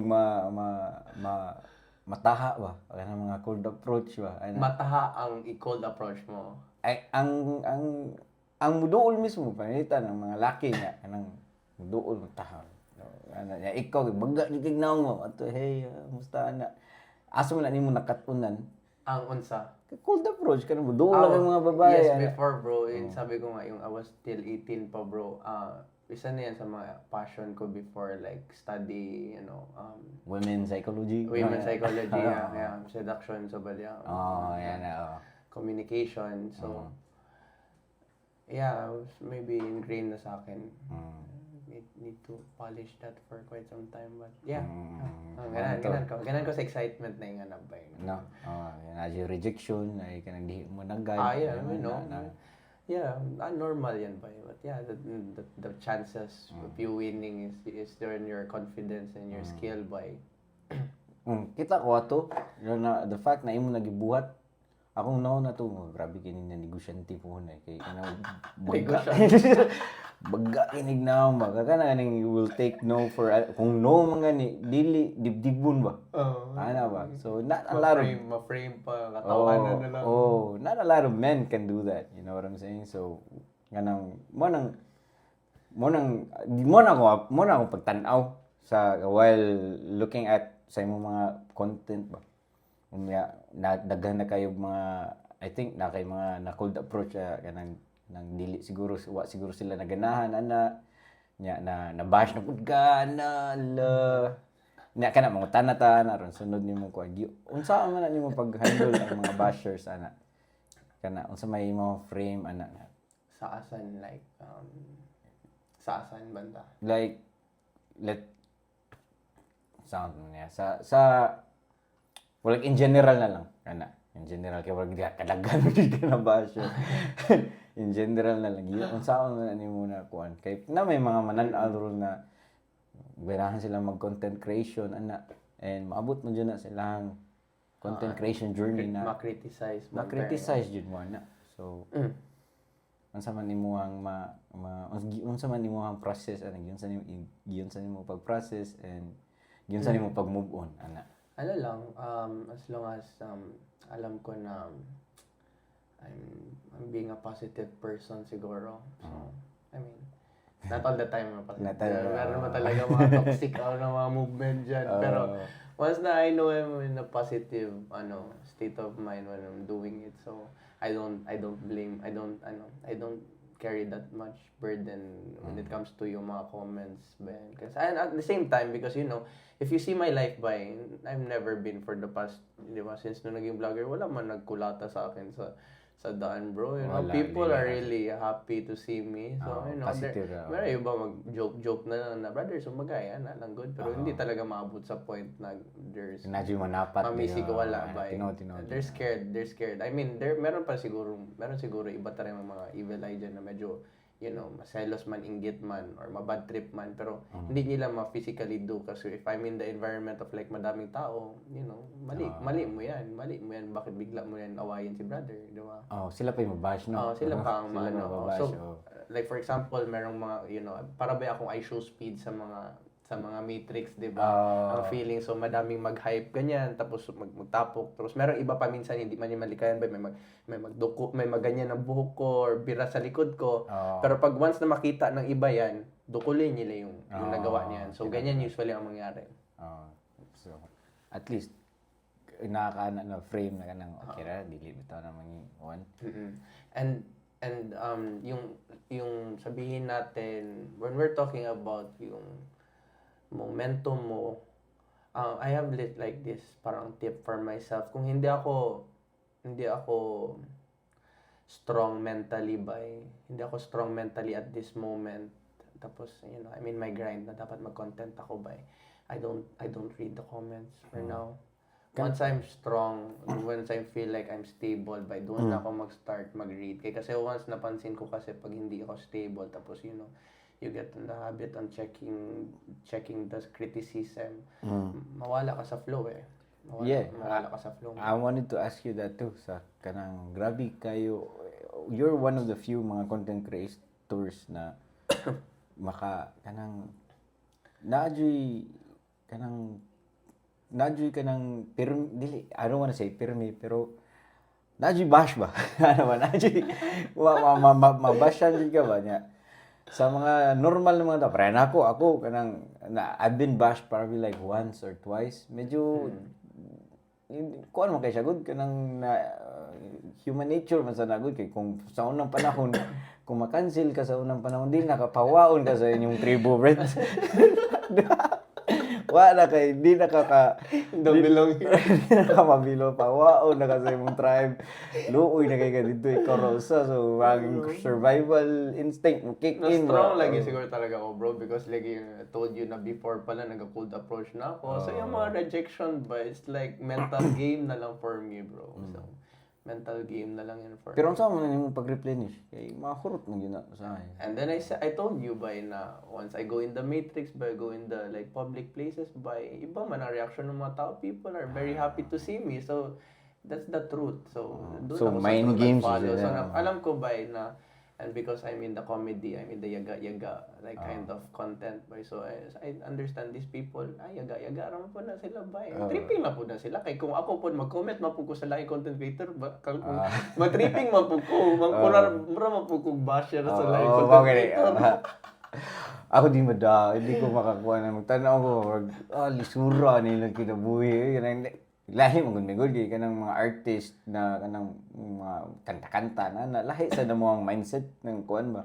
mataha ba ang mga cold approach ba. Mataha ang i-cold approach mo. Ay ang muduol mismo panitan ng mga laki niya kanang muduol mataha. Niya ikaw baga di kay naong mo ato hey musta ana. Asa man nimo nakatunan ang unsa? Cold approach kanang muduol lang ang mga babae. Yes, before bro, sabi ko nga yung I was still 18 pa bro. Isa na yan sa mga passion ko before, like study, women's psychology. Yeah, seduction, so but yeah. Communication, so yeah, maybe ingrained na sa akin. Need to polish that for quite some time, but yeah. Ganan ko sa excitement na yung anabay. No. Yung rejection, ay kanang di mo nagay. Yeah, normal yan ba? But yeah, the chances of you winning is there in your confidence and your skill by. Kita ko ato, the fact na imo nagibuhat, akong naon na to, grabe kini na negosyante po na kay kanang baga kinig na ba kana ning you will take no for kung no man gani dili dibdibon ba. Ana ba? So not a lot of ma-frame pa katawanan na lang. Not a lot of men can do that, you know what I'm saying? So kanang mo nang akong pagtan-aw sa while looking at sa imong mga content ba. Daghan na kayo mga I think na kay mga na cold approach kanang nang dili siguro sila naganahan ana nya na bash na pud ka na nya kana mga tanata na ron sunod nimo ko unsa man nimo pag-handle ang mga bashers ana kana unsa may mo frame ana sa asan like sa asan banda like let sound niya sa well, like in general na lang kana in general kay wag kadaghan gid ka na basher in general na lang yun unsaon man ani mo na kuan kay na may mga manan-al rule na berahan sila mag content creation ana and maabot man jud na silang content creation journey na ma-criticize jud mo na so unsa man nimo ang unsa man nimo ang process ana giyon sa nimo pag-process and giyon sa nimo pag-move on ana ano lang as long as alam ko na I'm being a positive person siguro. So, I mean, not all the time na positive. Meron naman talaga mga toxic na mga movement dyan. Pero once na I know I'm in a positive state of mind when I'm doing it. So I don't blame, I don't carry that much burden when it comes to yung mga comments, Ben. Because and at the same time, because if you see my life by, I've never been for the past, di ba, since nung naging vlogger, wala man nagkulata sa akin sa daan, bro. Wala, People hindi are na. really happy to see me. So, Positive, meron yung iba mag-joke na lang na, brother, sumagay, lang good. Pero hindi talaga maabot sa point na there's Medyo manapat. mamisi ko wala ba. Tino. They're scared. I mean, meron siguro iba talaga mga evil eye dyan na medyo, maselos man, inggit man, or mabad trip man. Pero hindi nila ma-physically do kasi if I'm in the environment of like madaming tao, mali mo yan. Bakit bigla mo yan awayin si brother, di ba? Sila pa yung mabash, no? Sila pa ang Sila mababash, So, like for example, merong mga, para ba akong I show speed sa mga matrix, di ba? Ang feeling, so madaming mag-hype ganyan, tapos magtapok. Tapos merong iba pa minsan hindi man yung malikayan ba, may magduko, may maganyan ng buhok ko or bira sa likod ko. Pero pag once na makita ng iba yan, dukulin nila yung nagawa niyan. So ganyan usually ang mangyari. So, at least, nakakaana na frame na kanang okay ra, dili bitaw na mga one. And yung sabihin natin, when we're talking about yung momentum mo, I have like this parang tip for myself. Kung hindi ako strong mentally at this moment, tapos I'm in my grind na dapat mag-content ako by, I don't read the comments for now. Once I'm strong, once I feel like I'm stable, by doon na ako mag-start mag-read. Kasi once napansin ko kasi pag hindi ako stable, tapos you get in the habit on checking the criticism, mawala ka sa flow eh. Mawala ka sa flow. I wanted to ask you that too. Sa kanang grabe kayo, you're one of the few mga content creators na kanang naadyoy kanang dili, I don't wanna say pirmi, pero naadyoy bash ba? Ano ba? Naadyoy mabashan din ka ba niya? Sa mga normal na mga tao, pero ako kanang I've been bashed probably like once or twice. Medyo kuan mo kay siya good kanang human nature man sa nagud kay kung sa unang panahon kung makancel ka sa unang panahon di nakapawaon ka sa inyong tribo friends. Wala kay di Bilong. mabilo pa wow na kasi mong tribe luoy na kay ka dito ikarosa so ang survival instinct mo kick in strong lagi siguro talaga ako bro because like I told you na before pala nag-cold approach na ako so yung mga rejection ba it's like mental game na lang for me bro so mental game na lang yan for pero saan mo na yung pag-replenish kay mahurot mo yun na sa akin and then I told you by na once I go in the matrix by go in the like public places by iba man ang reaction ng mga tao people are very happy to see me so that's the truth so doon so ako mind games follow so alam ko ba na and because I'm in the comedy I'm in the yaga like kind of content by so I understand these people yaga raman po na sila ba tripping na po na sila kay kung ako po mag-comment mapug ko sa lahi content creator kung mag-tripping mapug ko mura mapug ko basher sa lahi content creator ako hindi ko makakuha na magtanaw ko lisura nilang kinabuhi lahi magud kay kanang mga artist na kanang mga kanta-kanta na lahi sa namong mindset ng kuan ba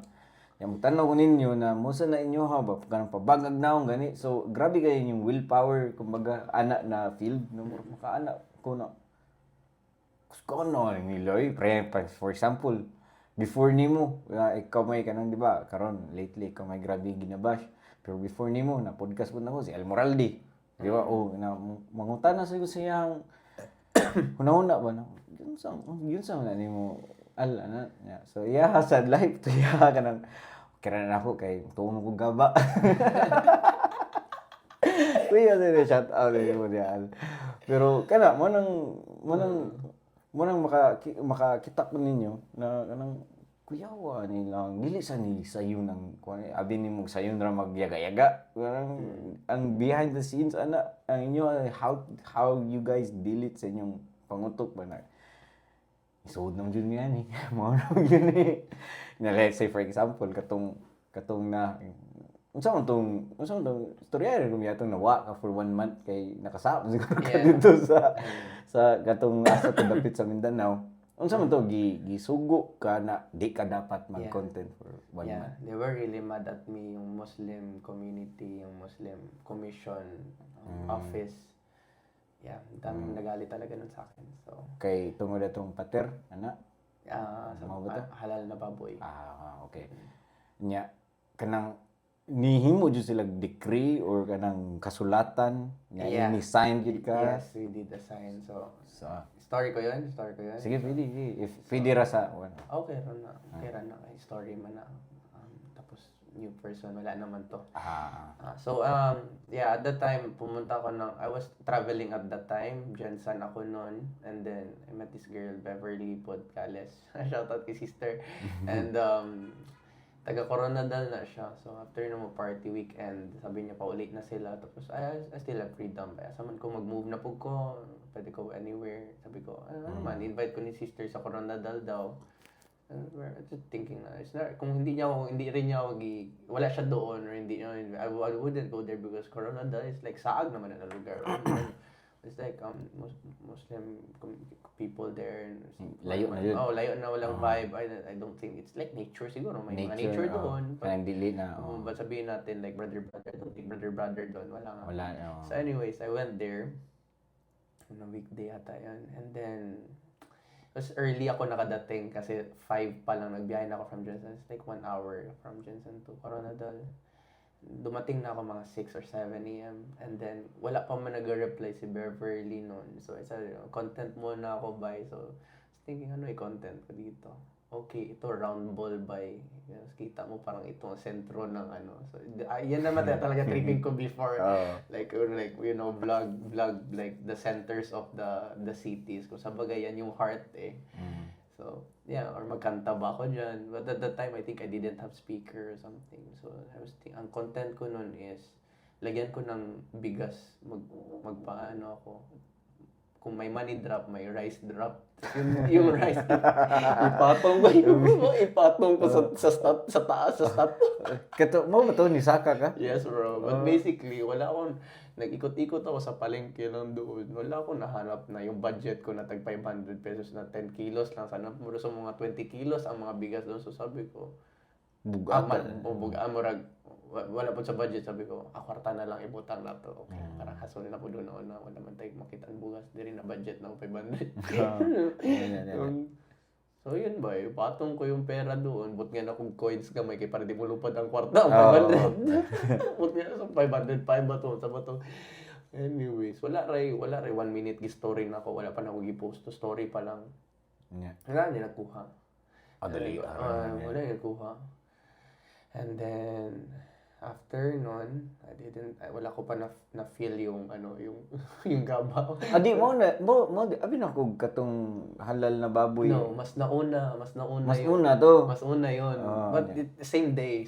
yung tanaw ko ninyo na musa na inyo ha ba kanang pabagag naong gani so grabe kayo yung willpower kumbaga ana na field no makaana ko na gusto no niloy for example before nimo ikaw may kanang di ba karon lately ikaw may grabe ginabash pero before nimo na podcast po nako si Almoralde di ba na mangutana sa siyang hunahuna ba na yun sa na nimo ana so sad life to kanang kira na ako kay tuon ko gaba kuya sa shout out mo diyan pero kana mo nang makakita ko ninyo na kanang kuyawa nilang dili sa ni sayo ng kuan abi nimo sayo ra magyaga-yaga ang behind the scenes ana ang inyo how you guys deal it sa inyong pangutok ba na isod nang jud niya ni mao nang yun na let's say for example katong na unsa man tong istorya rin atong nawa ka for 1 month kay nakasap siguro ka dito sa katong asa to dapit sa Mindanao Unsa man to gisugo ka na di ka dapat mag-content for 1 Yeah, month. they were really mad at me, yung Muslim community, yung Muslim commission, office. Yeah, daming nagalit talaga nun sa akin. So, Kay tungod atong pater ana. Mao ba to? halal na baboy. Okay. Nya kanang nihimo jud sila decree or kanang kasulatan nya Yeah. ni sign gid ka. Yes, we did the sign. So, Sa story ko yun. sige pwede. If pwede ra sa Okay, na. Okay, na. Story man na. Tapos, new person, wala naman to. Yeah, at that time, pumunta ako I was traveling at that time. Jensen ako noon. And then, I met this girl, Beverly Podcales. Shout out kay sister. And, taga Coronadal na siya. So, after mo party weekend, sabi niya pa ulit na sila. Tapos, I still have freedom. Kaya saman ko mag-move na po ko. Pwede ko anywhere. Sabi ko, ano man, invite ko ni sister sa Coronadal daw. And we're just thinking na, it's not, kung hindi rin niya ako, wala siya doon, or hindi niya, I wouldn't go there because Coronadal is like saag naman na lugar. It's like, Muslim people there. And layo na yun. layo na, walang vibe. I don't think, it's like nature siguro. May mga nature doon. Kanang dili na. But sabihin natin, like brother, I don't think brother doon. Wala nga. Wala. So anyways, I went there. On a weekday ata yun. And then, was early ako nakadating kasi 5 pa lang nagbiyahe na ako from Jensen. It's like 1 hour from Jensen to Coronadal. Dumating na ako mga 6 or 7 a.m. And then, wala pa man nag-reply si Beverly noon. So, I said, content muna ako by. So, I was thinking, ano i-content ko dito? Okay, ito round ball by. Yes, kita mo parang ito ang sentro ng ano. So, yan naman talaga tripping ko before. Like, vlog like the centers of the cities. Kung sa bagay, yan yung heart eh. So, yeah, or magkanta ba ako dyan? But at that time, I think I didn't have speaker or something. So, I was thinking, ang content ko nun is, lagyan ko ng bigas, magpaano ako. Kung may money drop, may rice drop. Yung rice, ipatong ko sa taas, sa stat. Kato mo ba to ni Saka ka? Yes, bro. But basically, wala akong, nag-ikot-ikot ako sa palengke lang doon. Wala akong nahanap na yung budget ko na tag 500 pesos na 10 kilos lang. Sana mura sa mga 20 kilos ang mga bigas doon. So sabi ko, wala po sa budget. Sabi ko, kwarta na lang ibutang na to. Okay, parang hasolin na po doon na wala man tayo makita ang bugas. Di rin na budget ng 500. So yun ba, patong ko yung pera doon. But nga na kung coins ka may kay para di mo lupad ang kwarta, ang 500. But nga sa 505 ba to? Sa ba to? Anyways, wala ray 1 minute gi-story na ako. Wala pa na ako gi-post to story pa lang. Wala niya nagkuha. Wala niya nagkuha. And then, after nun, wala ko pa na-feel yung, yung gabaw. Adi mo abi na ko katong halal na baboy. No, mas nauna Mas yun. una to. Mas una yun. But same day.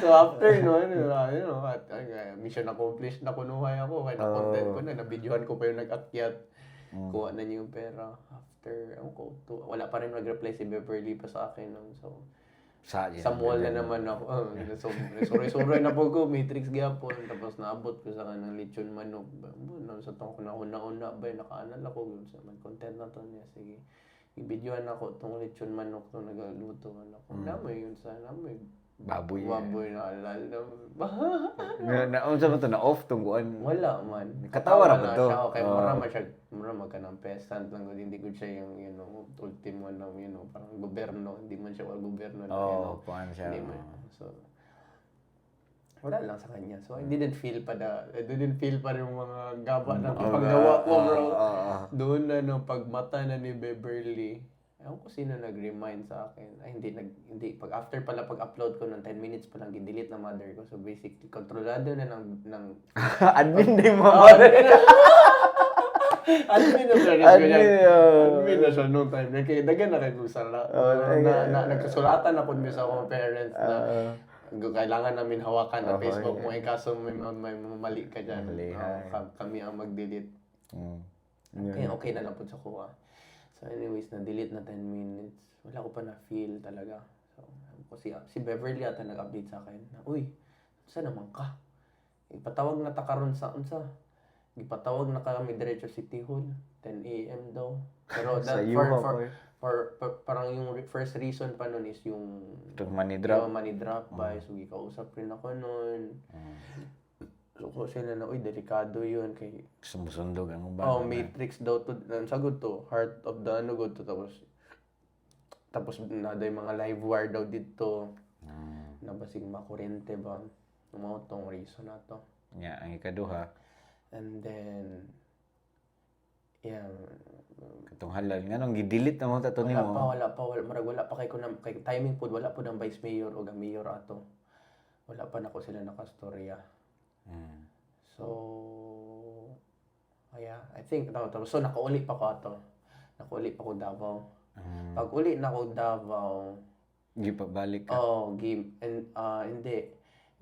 So after nun, mission accomplished na kunuhay ako. Kaya na-content ko na, na-videohan ko pa yung nag-akyat. Kuha na niya yung pera. After, wala pa rin nag-reply si Beverly pa sa akin. So, sa mall na naman ako. Suroy na po ko, Matrix gyapon. Tapos naabot ko sa kanang lechon manok. Sa tong una-una ba, nakaanal ako. Content na to niya. Sige. I-videohan ako itong lechon manok to nagaluto ako. Namoy yun sa namoy. Baboy na alal. Unsa ba to na off tong kuan? Wala man. Katawa ra ba to? Okay, mura magkanang peasant lang. Hindi ko siya yung, ultimo na, parang gobyerno. Hindi man siya gobyerno. Kuan siya. Hindi man. So, wala lang sa kanya. So, I didn't feel pa yung mga gaba ng paggawa ko, bro. Doon na, pagmata na ni Beverly. Ewan ko sino nag-remind sa akin. Ay, hindi. Pag upload ko ng 10 minutes pa lang, delete na mother ko. So, basically, kontrolado na ng admin din mo mother. Admin na siya. Admin na siya noong time. Dagan na kayo sala. Nagkasulatan na po niya sa mga parents na kailangan namin hawakan ang Facebook mo. Kaso may mali ka dyan. Kami ang mag-delete. Okay na lang po sa kuha. So anyways, na-delete na 10 minutes. Wala ko pa na-feel talaga. So, si Beverly ata nag-update sa akin na, uy, saan naman ka? Ipatawag na ta karon sa unsa. gipatawag na kami diretso City Hall 10 a.m. daw. Pero Sa that yuha parang yung first reason pa nun is yung Itong money drop. money drop by. So gikausap rin ako nun. So ko sila na, uy, delikado yun kay Sumusundog ang ba? Matrix daw to, sagot to, Heart of the ano good to, tapos na daw yung mga live wire daw dito, na basig makurente ba, mga tong reason na to. Yeah, ang ikaduha, And then, yeah, katong halal nga nung gidelete na mo ta to nimo. wala pa kay ko na, kay timing pod, wala po ng vice mayor o mayor ato. Wala pa na ko sila nakastorya. So, yeah, I think, so nakauli pa ko ato. Nakauli pa ko Davao. Pag uli na ko Davao, Gipabalik ka. game, and, hindi,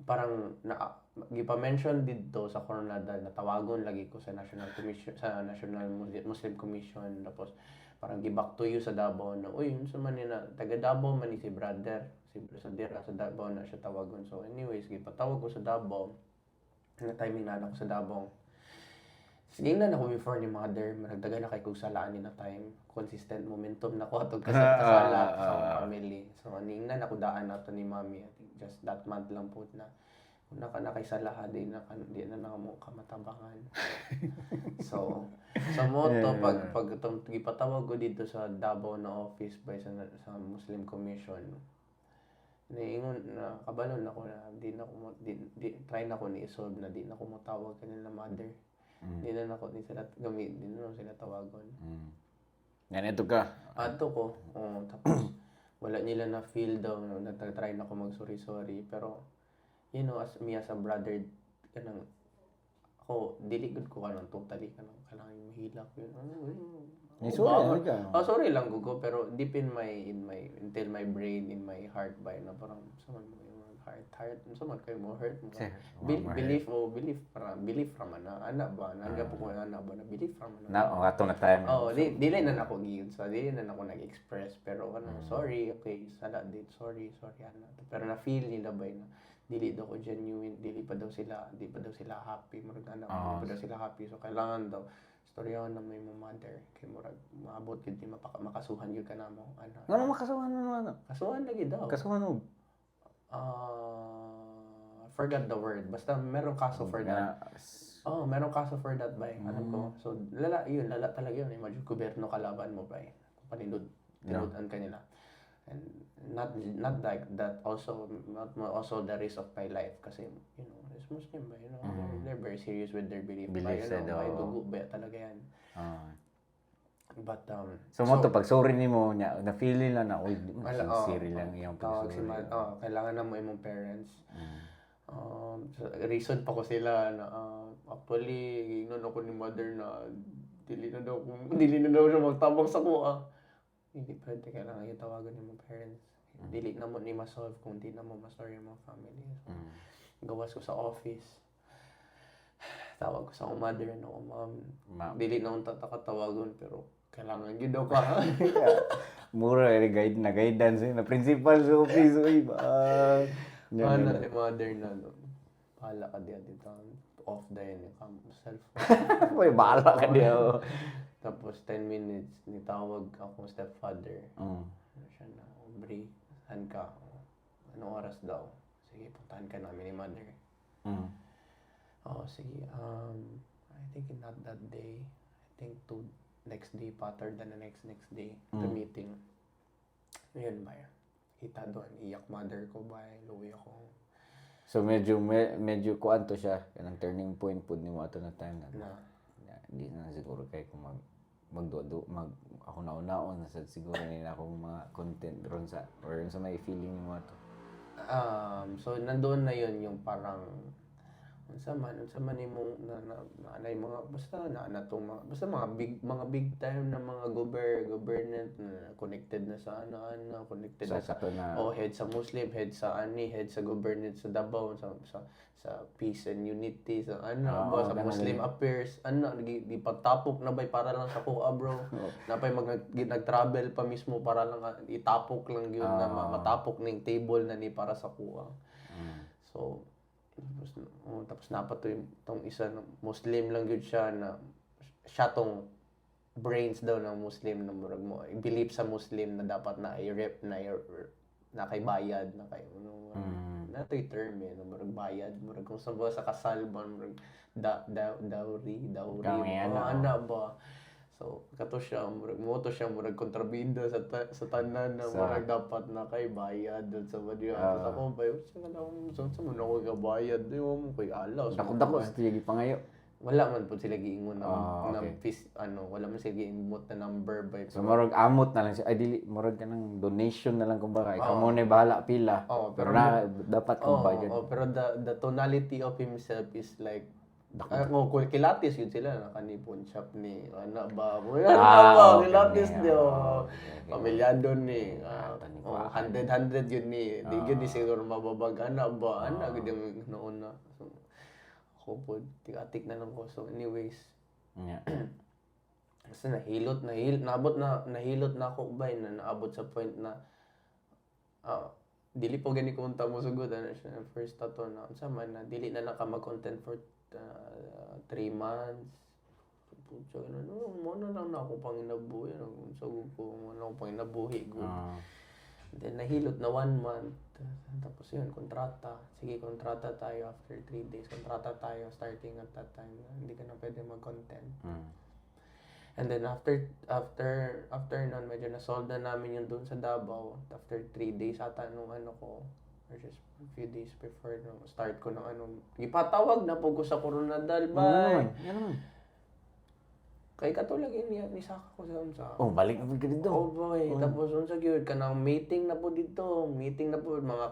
parang, gipa-mention dito sa Coronada na tawagon lagi ko sa National Commission, sa National Muslim Commission, tapos, parang gi-back to you sa Davao na, uy, sa man na, taga Davao man ni si brother, sa Dira, sa Davao na siya tawagon. So, anyways, gipatawag ko sa Davao, na timing na ako sa Davao. Siningnan ako before ni mother, maragdagan na kay kong salaan ni na time. Consistent momentum na ko atong kasala sa family. So, ningnan ako daan nato ni mommy. I think just that month lang po na kung na kay salaha, di na mo kamatabangan. So, sa moto, pag itong gipatawag ko dito sa Davao na office by sa Muslim Commission, niingon na kabalon ako na di try na ko ni isolve na di na ko mo tawag kanila mother. Di na ako ni sila gamit, di na sila tawagon. Yan ito ka. Ato ko, tapos wala nila na feel daw na try na ko mag sorry pero you know, as a brother kanang ako dili gud ko kanang totally kanang mahilak yun. Sorry ka. Sorry lang ko pero deep in my brain, in my heart by na parang someone mo yung heart someone kayo mo hurt mo. Belief raman na ana ba naga po ko ana ba na belief raman na ato na time. Dili na nako giyon so dili na nako nag-express pero sorry okay sala din sorry ana pero na feel nila ba na dili daw ko genuine dili pa daw sila happy murag ana pa daw sila happy so kailangan daw storya na may mother kay murag maabot gid di makasuhan gyud kanamo ana. Ngano makasuhan mo ano? Kasuhan lagi daw. Kasuhan mo. Forgot the word. Basta meron kaso for that. Meron kaso for that ba? Alam ko. So lala talaga yun. Imagine gobyerno kalaban mo ba? Tinudan kanila. And not like that also not also the risk of my life kasi you know it's Muslim ba you know they're very serious with their belief ba you know may dugo ba talaga yan but so mo to pag sorry nimo nya na feel nila na oy sincere lang iyang pag-sorry kailangan na mo imong parents reason pa ko sila na actually inon ako ni mother na dili na daw siya magtabang sa kuha. Hindi pwede, kailangan yung tawagan ng mga parents. Dili na mo ni ma-solve kung di na mo ma-sorry yung mga family. So, gawas ko sa office. Tawag ko sa akong mother and akong mom. Dili na akong tatakatawagon pero kailangan yun daw ka. Mura, guidance na principal sa office. Uy, ba? Si mother na, bahala ka diyan dito. Off dahil yung cellphone. Uy, bahala ka diyan. Tapos 10 minutes, nitawag akong stepfather. Siya na, Aubrey, saan ka? Anong oras daw? Sige, puntahan ka namin ni mother. Sige. I think not that day. I think next day, pattern than the next day. The meeting. Yun ba yan? Kita doon, iyak mother ko ba? Luwi ako. So medyo kuan to siya. Kanang turning point po ni mo ato na time na. Hindi na siguro kay kung ako naon na siguro nila akong mga content ron sa or sa may feeling mo ato. So nandoon na yun yung parang unsa man imong na mga basta mga big time na mga government connected na sa connected sa head sa Muslim, head sa head sa government sa Davao sa peace and unity sa sa Muslim affairs di pagtapok na bay para lang sa kuha bro. Napay nag-travel pa mismo para lang itapok lang yun na matapok ning table na ni para sa kuha. So tapos tapos napato tong isa na Muslim lang gyud siya na siya tong brains daw ng Muslim na murag mo believe sa Muslim na dapat na i-rep na kay bayad na kay natoy term na murag bayad murag kung sa kasal ba murag dowry ana ba. So, kato siya, murag kontrabida sa tanan na murag dapat na kay bayad doon sa badyo. Tapos ako, bayo, sa mo na ako kabayad. Di mo ko'y alaw. Dako sa tiyagi pangayo. Wala man po sila giingon wala man sila giingon na number by. So, murag amot na lang siya. Ay, dili, murag ka ng donation na lang kumbaga. Ikaw mo na bahala pila. Pero na, dapat kang bayad. Pero the tonality of himself is like, kilatis yun sila nakanipon shop ni kilatis niyo pamilyado ni 100 yun ni di yun ni siguro mababag ana gud yung noon na so ako po tigatik na lang ko so anyways kasi nahilot na ako ba na naabot sa point na dili po gani ko unta mo sugod ano siya first tato na unsa man na dili na lang ka mag-content for 3 months. Pucha mo na lang na ako pang inabuhi. Sabi ko, mo na ako pang inabuhi. Then, nahilot na 1 month. Tapos yun, kontrata. Sige, kontrata tayo after 3 days. Kontrata tayo starting at that time. Hindi ka na pwede mag-content. And then, after nun, medyo na-solve na namin yun doon sa Davao. After 3 days ata nung ko, or just a few days before start ko ng ipatawag na po ko sa Coronadal ba? Yan naman. Kay katulad ni Saka ko sa balik na po ka dito. Boy. Tapos unsa gyud kanang meeting na po dito. Meeting na po mga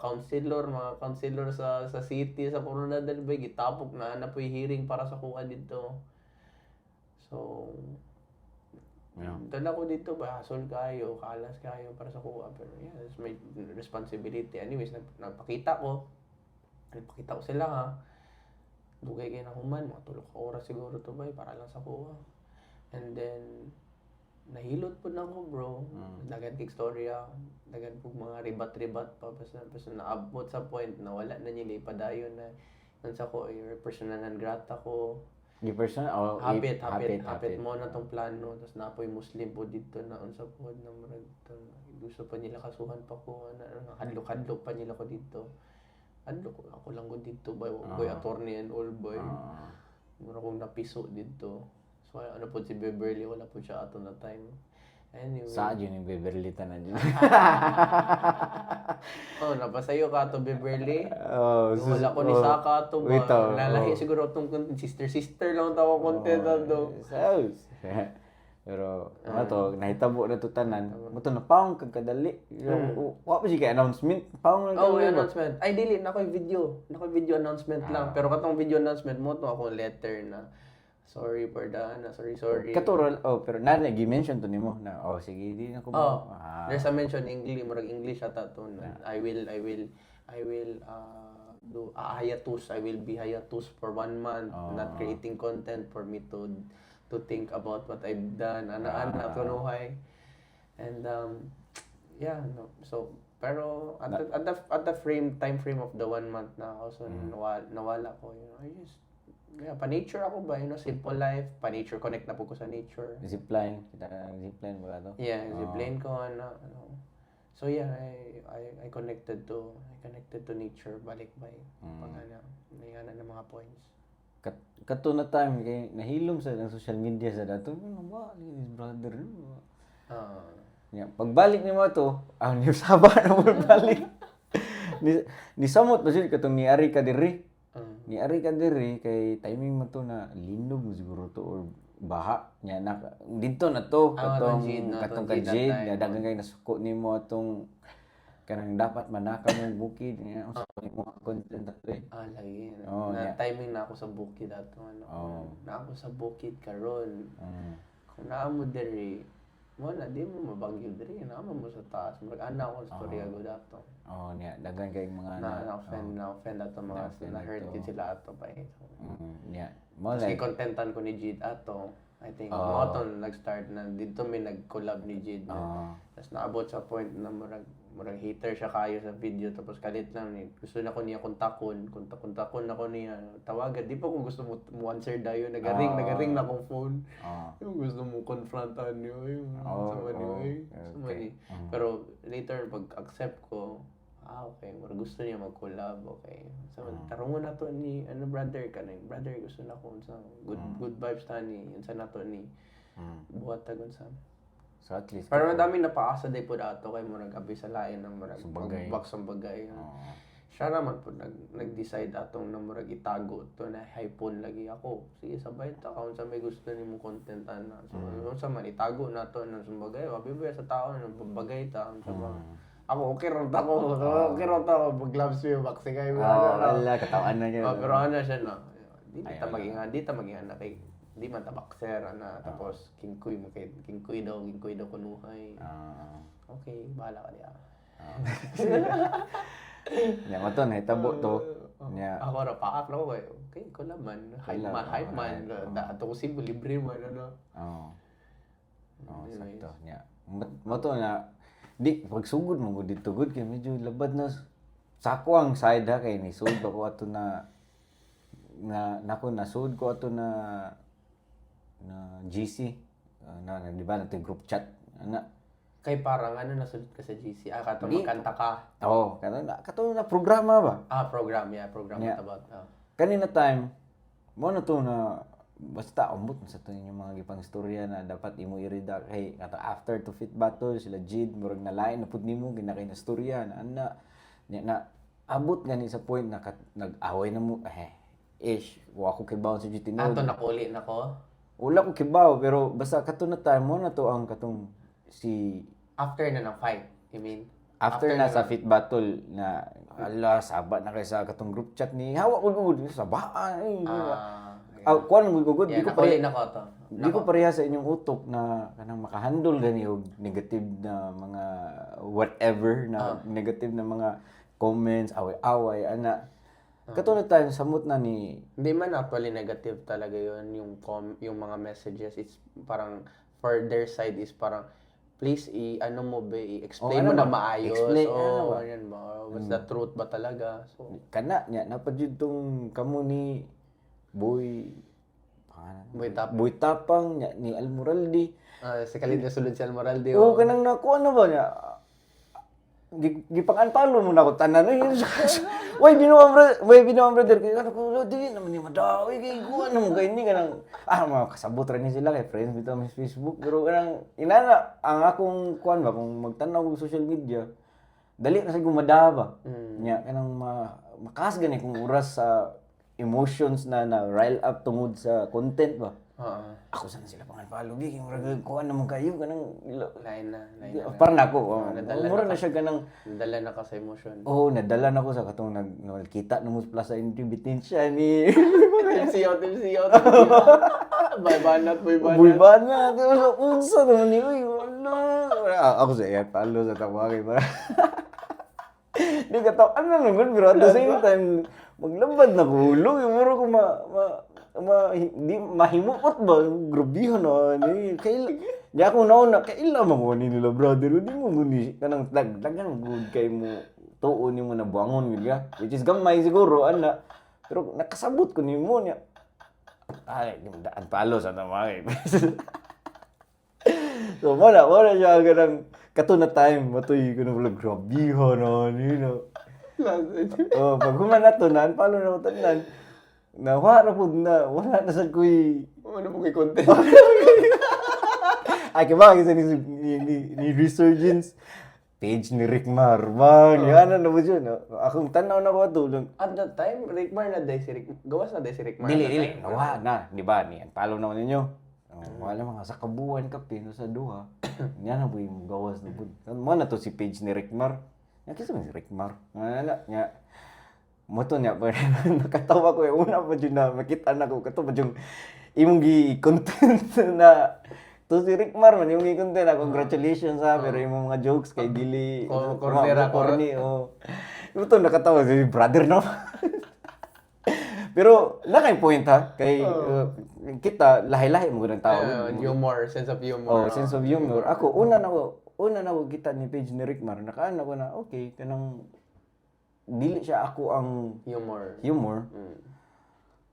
councilor sa city sa Coronadal ba gitapok na po hearing para sa kuha dito. So dala ko dito ba, hasol kayo, kalas kayo para sa kuha. Pero that's my responsibility. Anyways, nagpakita ko sila ha. Dugay kayo na human, mga 3 oras siguro to ba, para lang sa kuha. And then, nahilot po na ako bro. Dagan kay istorya, dagan po mga ribat-ribat pa. Basta naabot sa point na wala na nila ipadayon na yun sa ko, your personal and grata ko. Yung person o hapit mo na tong plano tapos napoy Muslim po dito na unsa po na murag gusto pa nila kasuhan pa ko na hadlok pa nila ko dito ako lang ko dito boy attorney and all boy mura kong napiso dito so ano po si Beverly wala po siya ato na time anyway sa yun yung Beverly tanan yun napasayo ka to Beverly. Wala ko ni Saka to ba. Lalahi siguro tong sister lang tawo content do. Pero to nahitabo na to tanan. Moto na paong kadali. Wa pa kay announcement. Paong lang announcement. Ay dili na koy video. Announcement lang. Pero katong video announcement mo to ako letter na sorry for sorry. Katural pero gi-mention to nimo na sige di na ko there's a mention English ata to I will do hiatus. I will be hiatus for 1 month not creating content for me to think about what I've done ana kunuhay and so pero at the time frame of the 1 month na also nawala ko I just pa-nature ako ba, simple life, pa-nature, connect na po ko sa nature. Zipline ba ito? Yeah, zipline ko, So yeah, I connected to nature, balik ba nayana ng mga points. Kato na time, kay nahilom sa social media sa dato, ba, his brother, pagbalik ni mo to, ang niyusaba na mo balik. Ni samot ba siya, katong niari ka diri. Niari ka diri kay timing mo to na linog mo siguro to or baha nya na dito na to katong Jade na dagan kay nasuko nimo atong kanang dapat manaka mong bukid nya usa mo content ato lagi na timing na ako sa bukid ato na ako sa bukid karon kung naa mo diri mo na di mo mabanggil diri na mo sa taas mag-ana ko storya gud ato niya dagan kay mga na-offend ato mga na-hurt gid sila ato pa niya mo like contentan ko ni Jade ato I think mo nag-start na dito may nag-collab ni Jade tapos naabot sa point na murag murag hater siya kayo sa video tapos kalit lang ni gusto na ko niya kontakon ako niya tawagan di pa ko gusto mo answer dayon nagaring na akong phone yung gusto mo confrontan niyo yung sama niyo sama ni pero later pag accept ko okay murag gusto niya mag-collab okay so tarungon na to ni brother brother gusto na ko sa good vibes ta ni unsa na to ni buhat tagon sa so at least pero madami napaasa day po dato kay murag abi sa lain ng murag Sumbagay. pagbak sa bagay. Siya naman po nag-decide atong na murag itago to na hypon lagi ako. Sige sabay ta kaun sa may gusto nimo content ana. So unsa man itago nato na sumbagay abi ba sa tao na bagay ta unsa ba. Ako okay ra ta ko. Okay ra ta ko pag love swim boxing kay wala katawan na niya. pero ano siya na. Di ta maging anak kay di man ta boxer ana tapos king kuy daw kunuhay. Okay, bahala ka diya. Nya mo to nahitabo to. Nya Ako ra paak na ko okay, ko naman. Hype man. Ato ko simple libre man ano. Sakto nya. Mo to na di pagsugod mo gud dito gud kay medyo labad na sa ako ang side ha kay ni sud ako ato na nako nasud ko ato na GC di ba nato group chat ana Kay parang ano nasulod ka sa GC? Kato magkanta ka? Oo, kato na programa ba? Program Yeah. about. Kanina time mo na to na basta umot sa to yung mga gipang istorya na dapat imo i-read kay kato after to fit battle sila Jid murag na lain na pud nimo ginakay na istorya na ana na abot gani sa point na nag-away na mo wa ko kibaw sa GT Ato nakuli na ko? Wala ko kibaw pero basta kato na time mo na to ang katong si After na ng fight, you mean? After na sa fit battle na sabat na kay sa katong group chat ni hawak ko sabaan kuan mo gugod di ko pareha na ko to. Di ko pareha sa inyong utok na kanang makahandle gani og negative na mga whatever na negative na mga comments away ana katulad tayo samot na ni Hindi man actually negative talaga yun yung mga messages it's parang for their side is parang please i-explain mo na maayos. Yan ba? What's the truth ba talaga? So kana nya napadyud tong kamo ni Boy Tapang nya ni Almoraldi. si Khalid na sulod si Almoraldi. Kanang nakuha na ba niya? Gipang-unfollow mo na ako tanan. Why binuang brother kay ano ko di naman ni madawi kay kuan mo kay ni kanang mga kasabot ra ni sila kay friends bitaw sa Facebook pero kanang inana ang akong kuan ba kung magtanaw og social media dali na sa gumada ba. Nya kanang makas gani kung oras sa emotions na rile up tungod sa content ba. Ako sana sila pangan-follow gi murag kuan naman kayo kanang lain na. Parang ako mura na siya kanang nadala na ka sa emosyon. Nadala na ko sa katong nakita nung plus sa intibitin siya ni Team CEO. Boy banat. Unsa naman ni uy wala. Ako sa palo sa tawagay ba. Di ka taw ano naman pero at the same time maglabad na kulo yung mura ko di mahimupot ba grubihan na ni di ako nauna kaila mo ni nila brother di mo guni kanang dagdagan good kay mo tuon nimo na buangon gid ka which is gamay siguro ana pero nakasabot ko nimo niya daan palo sa tamay so wala siya kanang kato na time matoy ko na vlog grabihan na ni pag humana to nan palo na tanan na wala na sa kuy ano mo kay content ay kaya ni Resurgence page ni Rickmar man yan na mo yun akong tanaw na ko tulong at that time Rickmar na day si gawas na day si Rickmar dili nawa na di ba ni follow naman ninyo wala mga sa kabuan ka pino sa duha yan na po yung gawas na po mo na to si page ni Rickmar nakita mo si Rickmar nya moto niya pa nakatawa ko una pa jud na makita na ko kato pa jud imong gi-content na to si Rickmar man imong gi-content na congratulations pero imong mga jokes kay dili corny ito nakatawa si brother no pero nakay point ha kay kita lahi-lahi mo gud tao humor sense of humor sense of humor ako una na ko una na ko kita ni page ni Rickmar, nakaan ako na, okay, kanang, dili siya ako ang humor.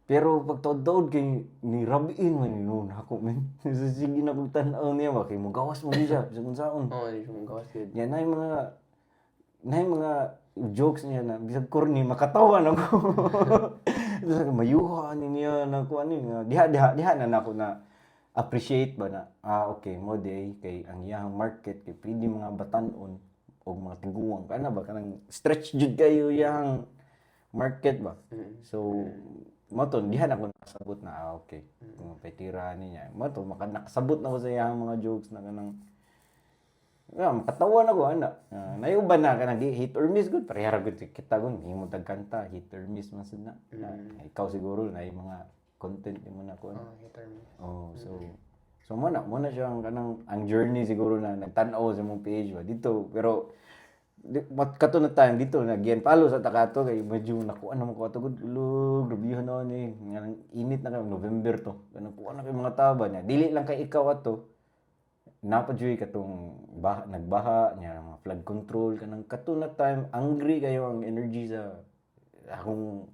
Pero pag taod-taod kay ni Rabiin man noon ako men. Sige na kong tan-aw niya ba kay mo gawas mo siya sa kung saon. Di siya magawas yun. Yan na mga jokes niya na bisag corny makatawan ako. Tapos mayuha niya na ko ano nga diha na nako na appreciate ba na okay mo day kay ang iyang market kay pwede mga batan-on o mga tiguang kana ba kanang stretch jud kayo iyang market ba. So mo to diha na ko nakasabot na okay kung patira niya mo to nakasabot na ko sa iyang mga jokes na kanang makatawa na ko ana. Nayuban na kanang di hit or miss good parehara gud kita gon himo tag kanta hit or miss man sad na. Ikaw siguro na mga content mo na ko. Hit or miss. So mo na siya ang kanang ang journey siguro na nagtan-aw sa mong page ba dito pero kato na time dito nagyan palo sa Takato kay medyo nakuha na mo ko ato gud grabihan na ni nga init na kay November to kanang kuha na kay mga taba niya dili lang kay ikaw ato napadyoy katong nagbaha niya mga flood control kanang kato na time angry kayo ang energy sa akong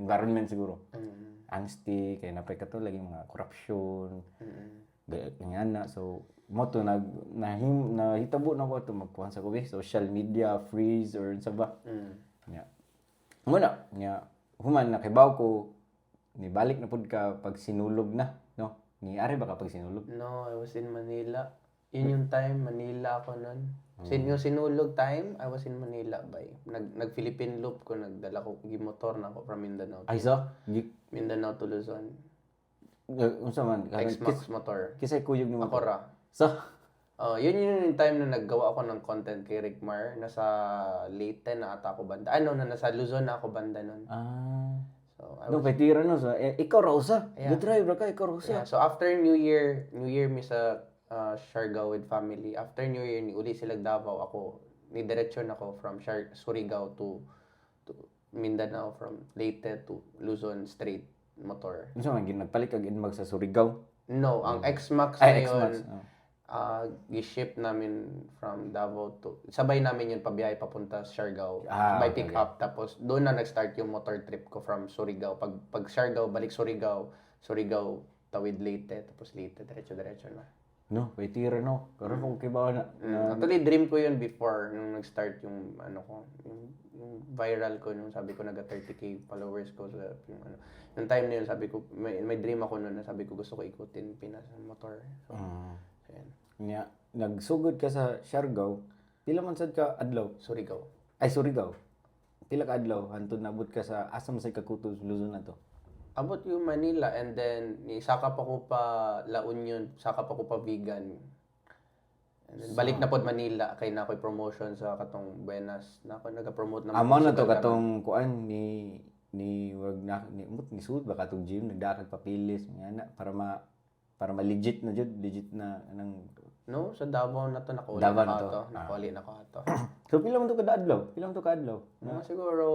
environment siguro angsty kay napay kato lagi mga corruption ganyan na so mo to nahitabo na ko to magkuhan sa kuwi social media freeze or sa ba nya muna nya human nakibaw ko ni balik na pud ka pag sinulog na no ni ari ba ka pag sinulog No, I was in Manila. Yun yung time, Manila ako nun. Yung sinulog time, I was in Manila by. Nag-Philippine Loop ko, nagdala ko, gimotor na ako from Mindanao. ay so Mindanao to Luzon. unsa man X-Max motor. kisay kuyog ni mo Ako ra. so Yun yung time na naggawa ako ng content kay Rickmar. Nasa Leyte na ata ako banda. Nasa Luzon na ako banda nun. So, no patira no so ikaw ra usa drive ra ka ikaw ra usa So after New Year mi sa Siargao with family. After New Year, ni uli sila Davao. Ako, ni diretsyon ako from Surigao to Mindanao, from Leyte to Luzon straight motor. unsa man nagpalit kag inmag sa Surigao No, ang X-Max na ay yun, X-Max gi-ship namin from Davao to, sabay namin yun pabiyahe papunta sa Siargao, by pick okay. up, tapos doon na nag-start yung motor trip ko from Surigao. Pag Siargao, balik Surigao, tawid Leyte, tapos Leyte, diretso na. no patira no karon ko kibaw na Actually, dream ko yun before, nung nag-start yung, yung viral ko, nung sabi ko naga 30k followers ko sa, yung time na yun, sabi ko, may dream ako noon na sabi ko gusto ko ikutin Pinas ng motor. So, ayan. nya nagsugod ka sa Siargao pila man sad ka adlaw Surigao. Surigao pila ka adlaw hantod nabot ka sa asa man say Kakuto Luzon na to Abot yung Manila, and then sakap ako pa La Union, sakap ako pa Vegan. And then, balik na pod Manila kay na ako'y promotion sa katong Buenas. Na ako naga-promote na amo na to katong kuan ni wag na ni sud ba katong gym nagdakag papilis nga na para legit na jud legit na anang No, sa Davao na to nakuli Davao na na to. to. Nakuli na ko ato. so pila man to kada adlaw Mga siguro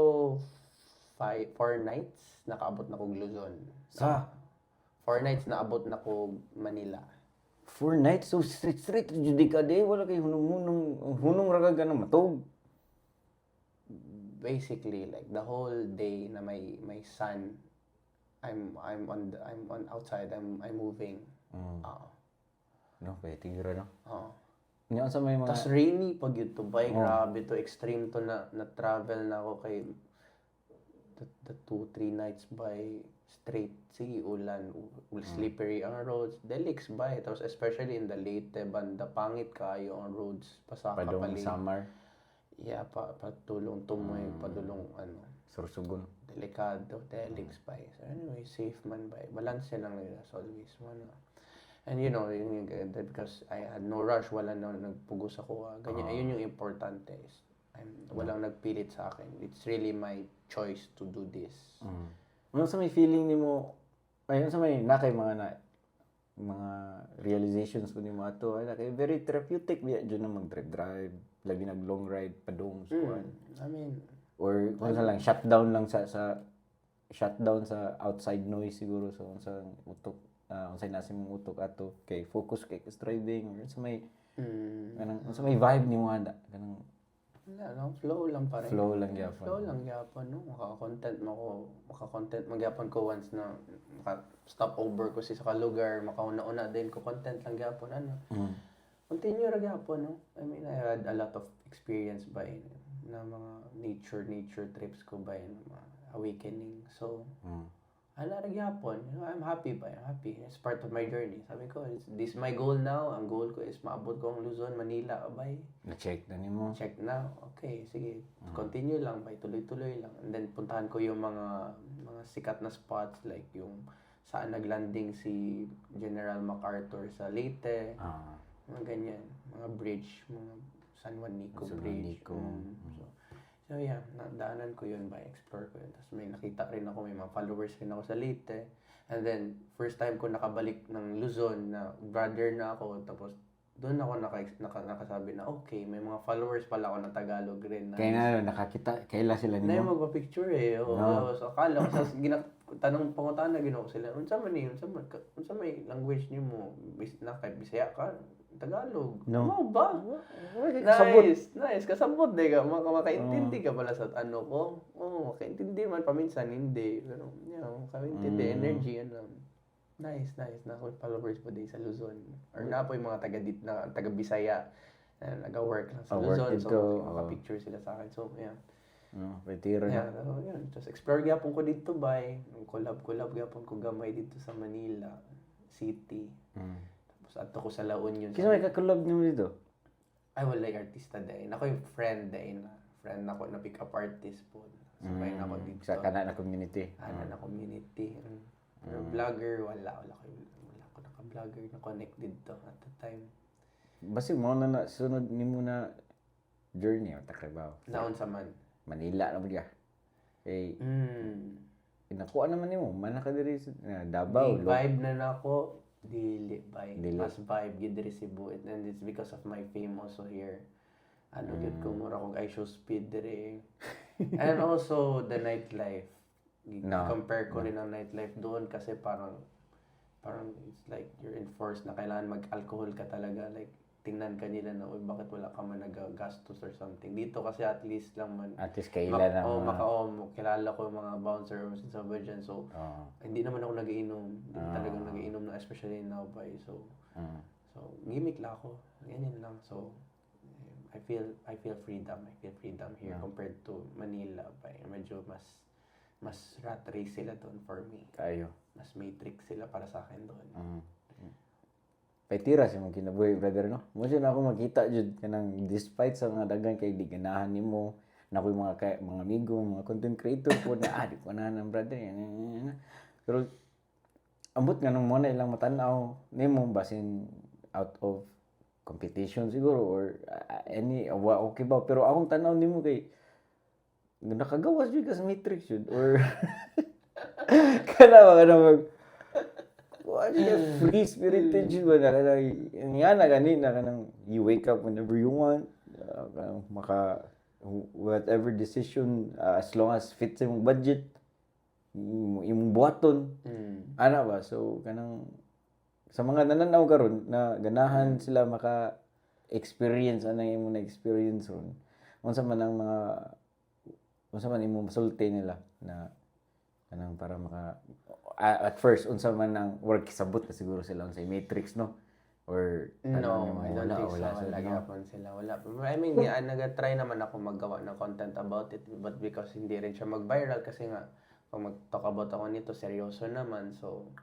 4 nights nakaabot na kog Luzon. sa 4 nights naabot na kog Manila. 4 nights so straight jud ka day wala kay hunong ra ka na matog Basically like the whole day na may sun, I'm on outside, I'm moving. no patira no Oo. nya sa may mga Tas rainy pag yun to, bay, grabe to, extreme to na travel na ako kay the 2-3 nights by straight, sige, ulan, slippery ang roads, delix by, tapos especially in the Leyte banda, pangit kayo ang roads, pasaka padong pali. summer Patulong tumoy, padulong sursugon delikado, delix by. So anyway, safe man by. Balance lang nila as always. And you know, because I had no rush, wala na nagpugos ako. Ganyan, ayun yung importante is walang nagpilit sa akin. It's really my choice to do this. Ano sa may feeling nimo ayun sa may nakay mga realizations ko nimo ato ay nakay very therapeutic biya jud na mag-drive lagi nag long ride padung kuan I mean, or kung sa lang shutdown lang sa shutdown sa outside noise siguro so sa utok unsay nasa mong utok ato kay focus kay driving or sa may Kanang unsa may vibe nimo ana? Kanang Wala lang, flow lang pa rin. flow lang gyapon. Flow lang gyapon, no? Maka-content magyapon ko once na maka-stop over ko sa lugar, makauna-una din ko content lang gyapon ano. Continue ra gyapon, no? I mean, I had a lot of experience by na mga nature trips ko by mga awakening. So, ana ra gyapon. You know, I'm happy. It's part of my journey. Sabi ko, this is my goal now. Ang goal ko is maabot ko ang Luzon, Manila, abay. Na-check na nimo. Check na. Okay, sige. Continue lang, bay. Tuloy-tuloy lang. And then puntahan ko yung mga sikat na spots like yung saan naglanding si General MacArthur sa Leyte. Mga ganyan. Mga bridge, mga San Juanico Bridge. So yeah, nadaanan ko yun ba, explore ko yun. Tapos may nakita rin ako, may mga followers rin ako sa Leyte. And then, first time ko nakabalik ng Luzon na brother na ako. Tapos, doon ako nakasabi na, okay, may mga followers pala ako na Tagalog rin. Kaya nga nakakita, kaila sila Na nimo. yung magpa-picture eh. So, akala ko, pangutangan na ginawa ko sila, unsa may language niyo mo? Bisaya ka? Tagalog. No. Ano ba? Kasabot. Nice. Kasabot di ka. Makaintindi ka pala sa ano ko. Makaintindi man paminsan, hindi. Pero, makaintindi. Energy, Nice. Na ako followers po din sa Luzon. Or na po yung mga taga-Bisaya na nag-work lang sa Luzon. So, maka-picture sila sa akin. So, yeah. Petira Yeah, na. so, yun. Just explore gyapon ko dito bay. Collab gyapon ko gamay dito sa Manila City. Tapos ato ko sa La Union. Kisa may kakulab nimo dito? Ay, wala yung artista dahil. Ako yung friend dahil na. Friend ako na pick up artist po. Sabay na ako dito. Sa kana na community. Na community. Pero vlogger, wala ko naka-vlogger na connected to at the time. Basi mo na sunod nimo na journey o takrabaho. Naon sa man. Manila na ba? Eh, inakuha naman nimo. Mana ka diri sa Davao. Di vibe na nako. Dili Dili. mas vibe gid diri Cebu, and it's because of my fame also here. Gid ko mura kog I show speed diri. And also the nightlife. Compare ko rin ang nightlife doon kasi parang it's like you're enforced na kailangan mag-alcohol ka talaga, like tingnan ka nila na bakit wala ka man nagagastos or something. Dito kasi at least lang man At least kaila na. kilala ko yung mga bouncer or sa dyan. So, hindi naman ako nagiinom. Hindi talagang nagiinom na, especially now by. So, gimmick lang ako. Ganyan lang. So, I feel freedom. I feel freedom here compared to Manila by. Medyo mas rat race sila doon for me. Kayo. Mas matrix sila para sa akin doon. Petira sa mga kinabuhi, brother, no? Mo siya na ako makita jud kanang despite sa mga daghan kay di ganahan nimo, na ko mga amigo, mga content creator po na di ko na ng brother. Pero ambot nga nung mo na ilang matanaw nimo basin out of competition siguro or any okay ba, pero akong tanaw nimo kay nakagawas jud ka sa matrix jud or kana mag free spirited jud ba na kanina kanang you wake up whenever you want, maka whatever decision as long as fits imong budget imong buhaton. Ana ba, so kanang sa mga nananaw karon na ganahan sila maka experience anang imong na experience ron, unsa man imong masulti nila na kanang para maka at first unsa man ang work sabot na siguro sila unsay matrix, no? Or no, I don't think so. Wala gyapon sila. Wala. I mean, nag-try naman ako maggawa ng content about it, but because hindi rin siya mag-viral kasi nga pag mag-talk about ako nito, seryoso naman. So,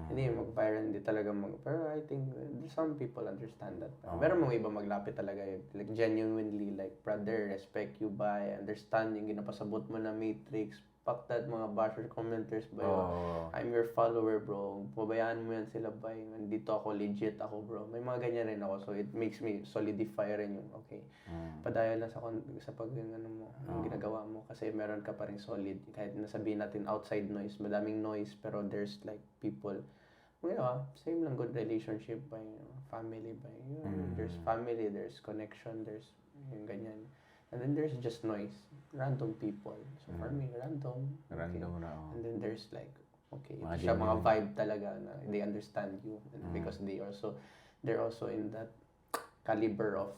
hindi mag-viral, hindi talaga pero I think some people understand that. Pero mga iba maglapit talaga yun. Like, genuinely, like, brother, respect you by, understand yung ginapasabot mo na matrix. Fuck that mga basher commenters ba yun. I'm your follower, bro. Pabayaan mo yan sila ba yun. Nandito ako, legit ako, bro. May mga ganyan rin ako. So, it makes me solidify rin yung, okay. Padayon lang sa pag yung ginagawa mo. Kasi meron ka pa rin solid. Kahit nasabihin natin outside noise, madaming noise, pero there's like people. Same lang, good relationship ba yun. Family ba yun. There's family, there's connection, there's yung ganyan. And then there's just noise, random people. So for me, random. Random na. And then there's like, okay, ito siya mga vibe talaga na they understand you, and because they're also in that caliber of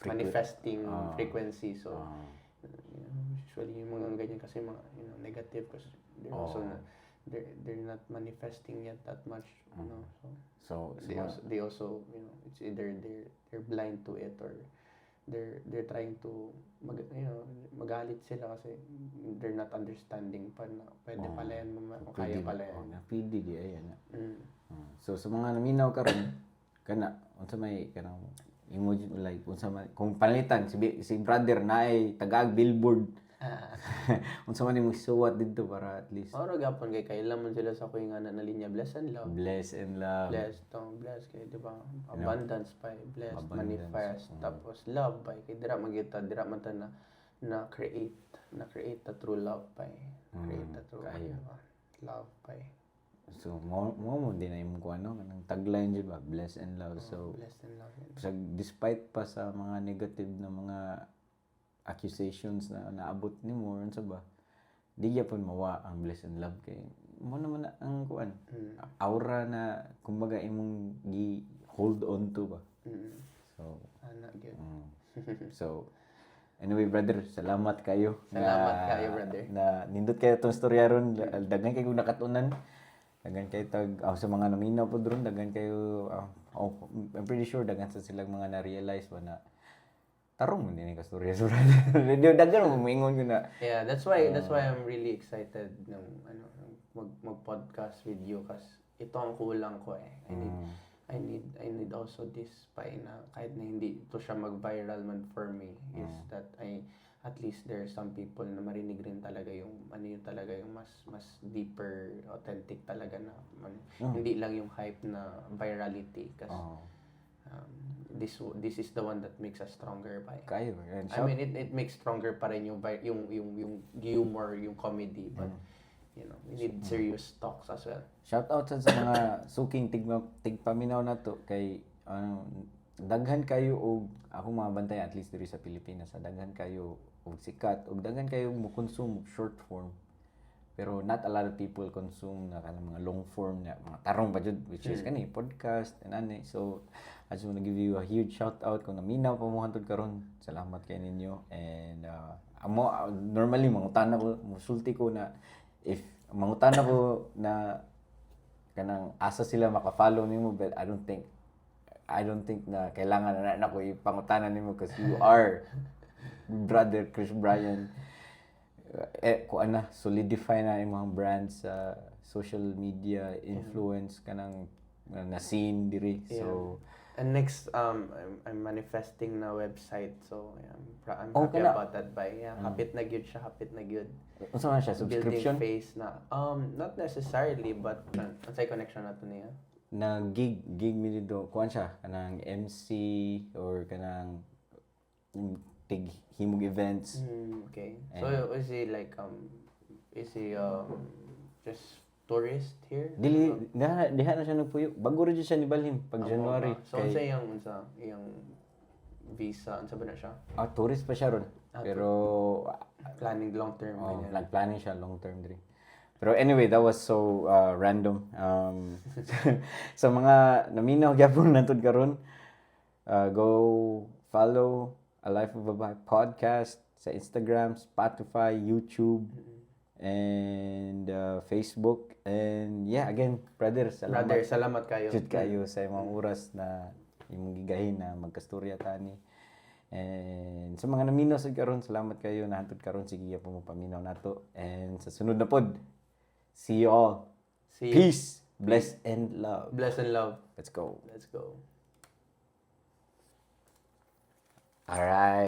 manifesting frequency. So, usually yung mga ganyan kasi mga negative kasi they're also they're not manifesting yet that much, so they also it's either they're blind to it or they're trying to magalit sila kasi they're not understanding pa na pwede pala yan, kaya pala yan. Pwede di ayan. So sa mga naminaw karon kana unsa may kanang emoji like unsa man kung palitan si brother na ay tagag billboard unsa man imong suwat dito para at least ora gapon kay kailan man sila sa kuing ana na linya bless and love bless kay di ba abundance pa bless manifest tapos love pa kay dira man ta na create a true love pa create a true love pa. So mo din na imong kuno kanang tagline jud ba bless and love. So blessed and love. So, despite pa sa mga negative na mga accusations na naabot nimo unsa ba di gyapon mawa ang bless and love kay mo naman na ang kuan aura na kumbaga imong gi hold on to ba. So ana gyud. So anyway brother, salamat kayo brother na nindot kayo tong storya ron. Daghan kayo nakatunan, daghan kayo sa mga naminaw po ron, daghan kayo I'm pretty sure daghan sa silang mga na-realize ba na tarong mo din ka storya sa brother. Daghan mo maingon ko na. Yeah, that's why I'm really excited ng mag-podcast with you kasi ito ang kulang ko I need also this pa na kahit na hindi to siya mag-viral man for me is that at least there are some people na marinig rin talaga yung yun talaga yung mas deeper, authentic talaga na hindi lang yung hype na virality kasi this is the one that makes us stronger pa kayo. I mean it makes stronger pa rin yung humor, yung comedy, but we need serious talks as well. Shout out sa mga suking tigpaminaw na to kay daghan kayo og ako mga bantay at least diri sa Pilipinas daghan kayo og sikat og daghan kayo mo consume short form pero not a lot of people consume na kanang mga long form na mga tarong pa jud which is kani podcast and ani. So I just want to give you a huge shout out kung naminaw pa mo hantod karon. Salamat kay ninyo and amo normally mangutana ko musulti ko na if mangutana ko na kanang asa sila maka-follow nimo, but I don't think na kailangan na ko ipangutanan nimo because you are brother Chris Bryan. Kuan na solidify na imong brand sa social media influence kanang na scene diri. So and next I'm manifesting na website, so I'm happy about that by hapit na gyud siya, unsa man siya subscription building phase na not necessarily but unsay connection nato niya na gig mi dito kuan siya kanang MC or kanang tig himog events. Okay, so is he like just tourist here? Diha na siya nagpuyo. Bago rin siya nibalhin pag January. So unsa yung visa unsa ba na siya? Tourist pa siya ron. Pero planning long term. Nag-planning siya long term diri. Pero anyway, that was so random. Sa mga naminaw gyapon natud karon, go follow A Life of a Vibe podcast sa Instagram, Spotify, YouTube, and Facebook. And yeah, again, brother, salamat kayo. Jud kayo sa imong oras na imong gigahin na magkastorya tani. And sa mga naminaw sa karon, salamat kayo na hantod karon sige po mo paminaw nato. And sa sunod na pod, see you all. Peace, bless and love. Bless and love. Let's go. Let's go. All right.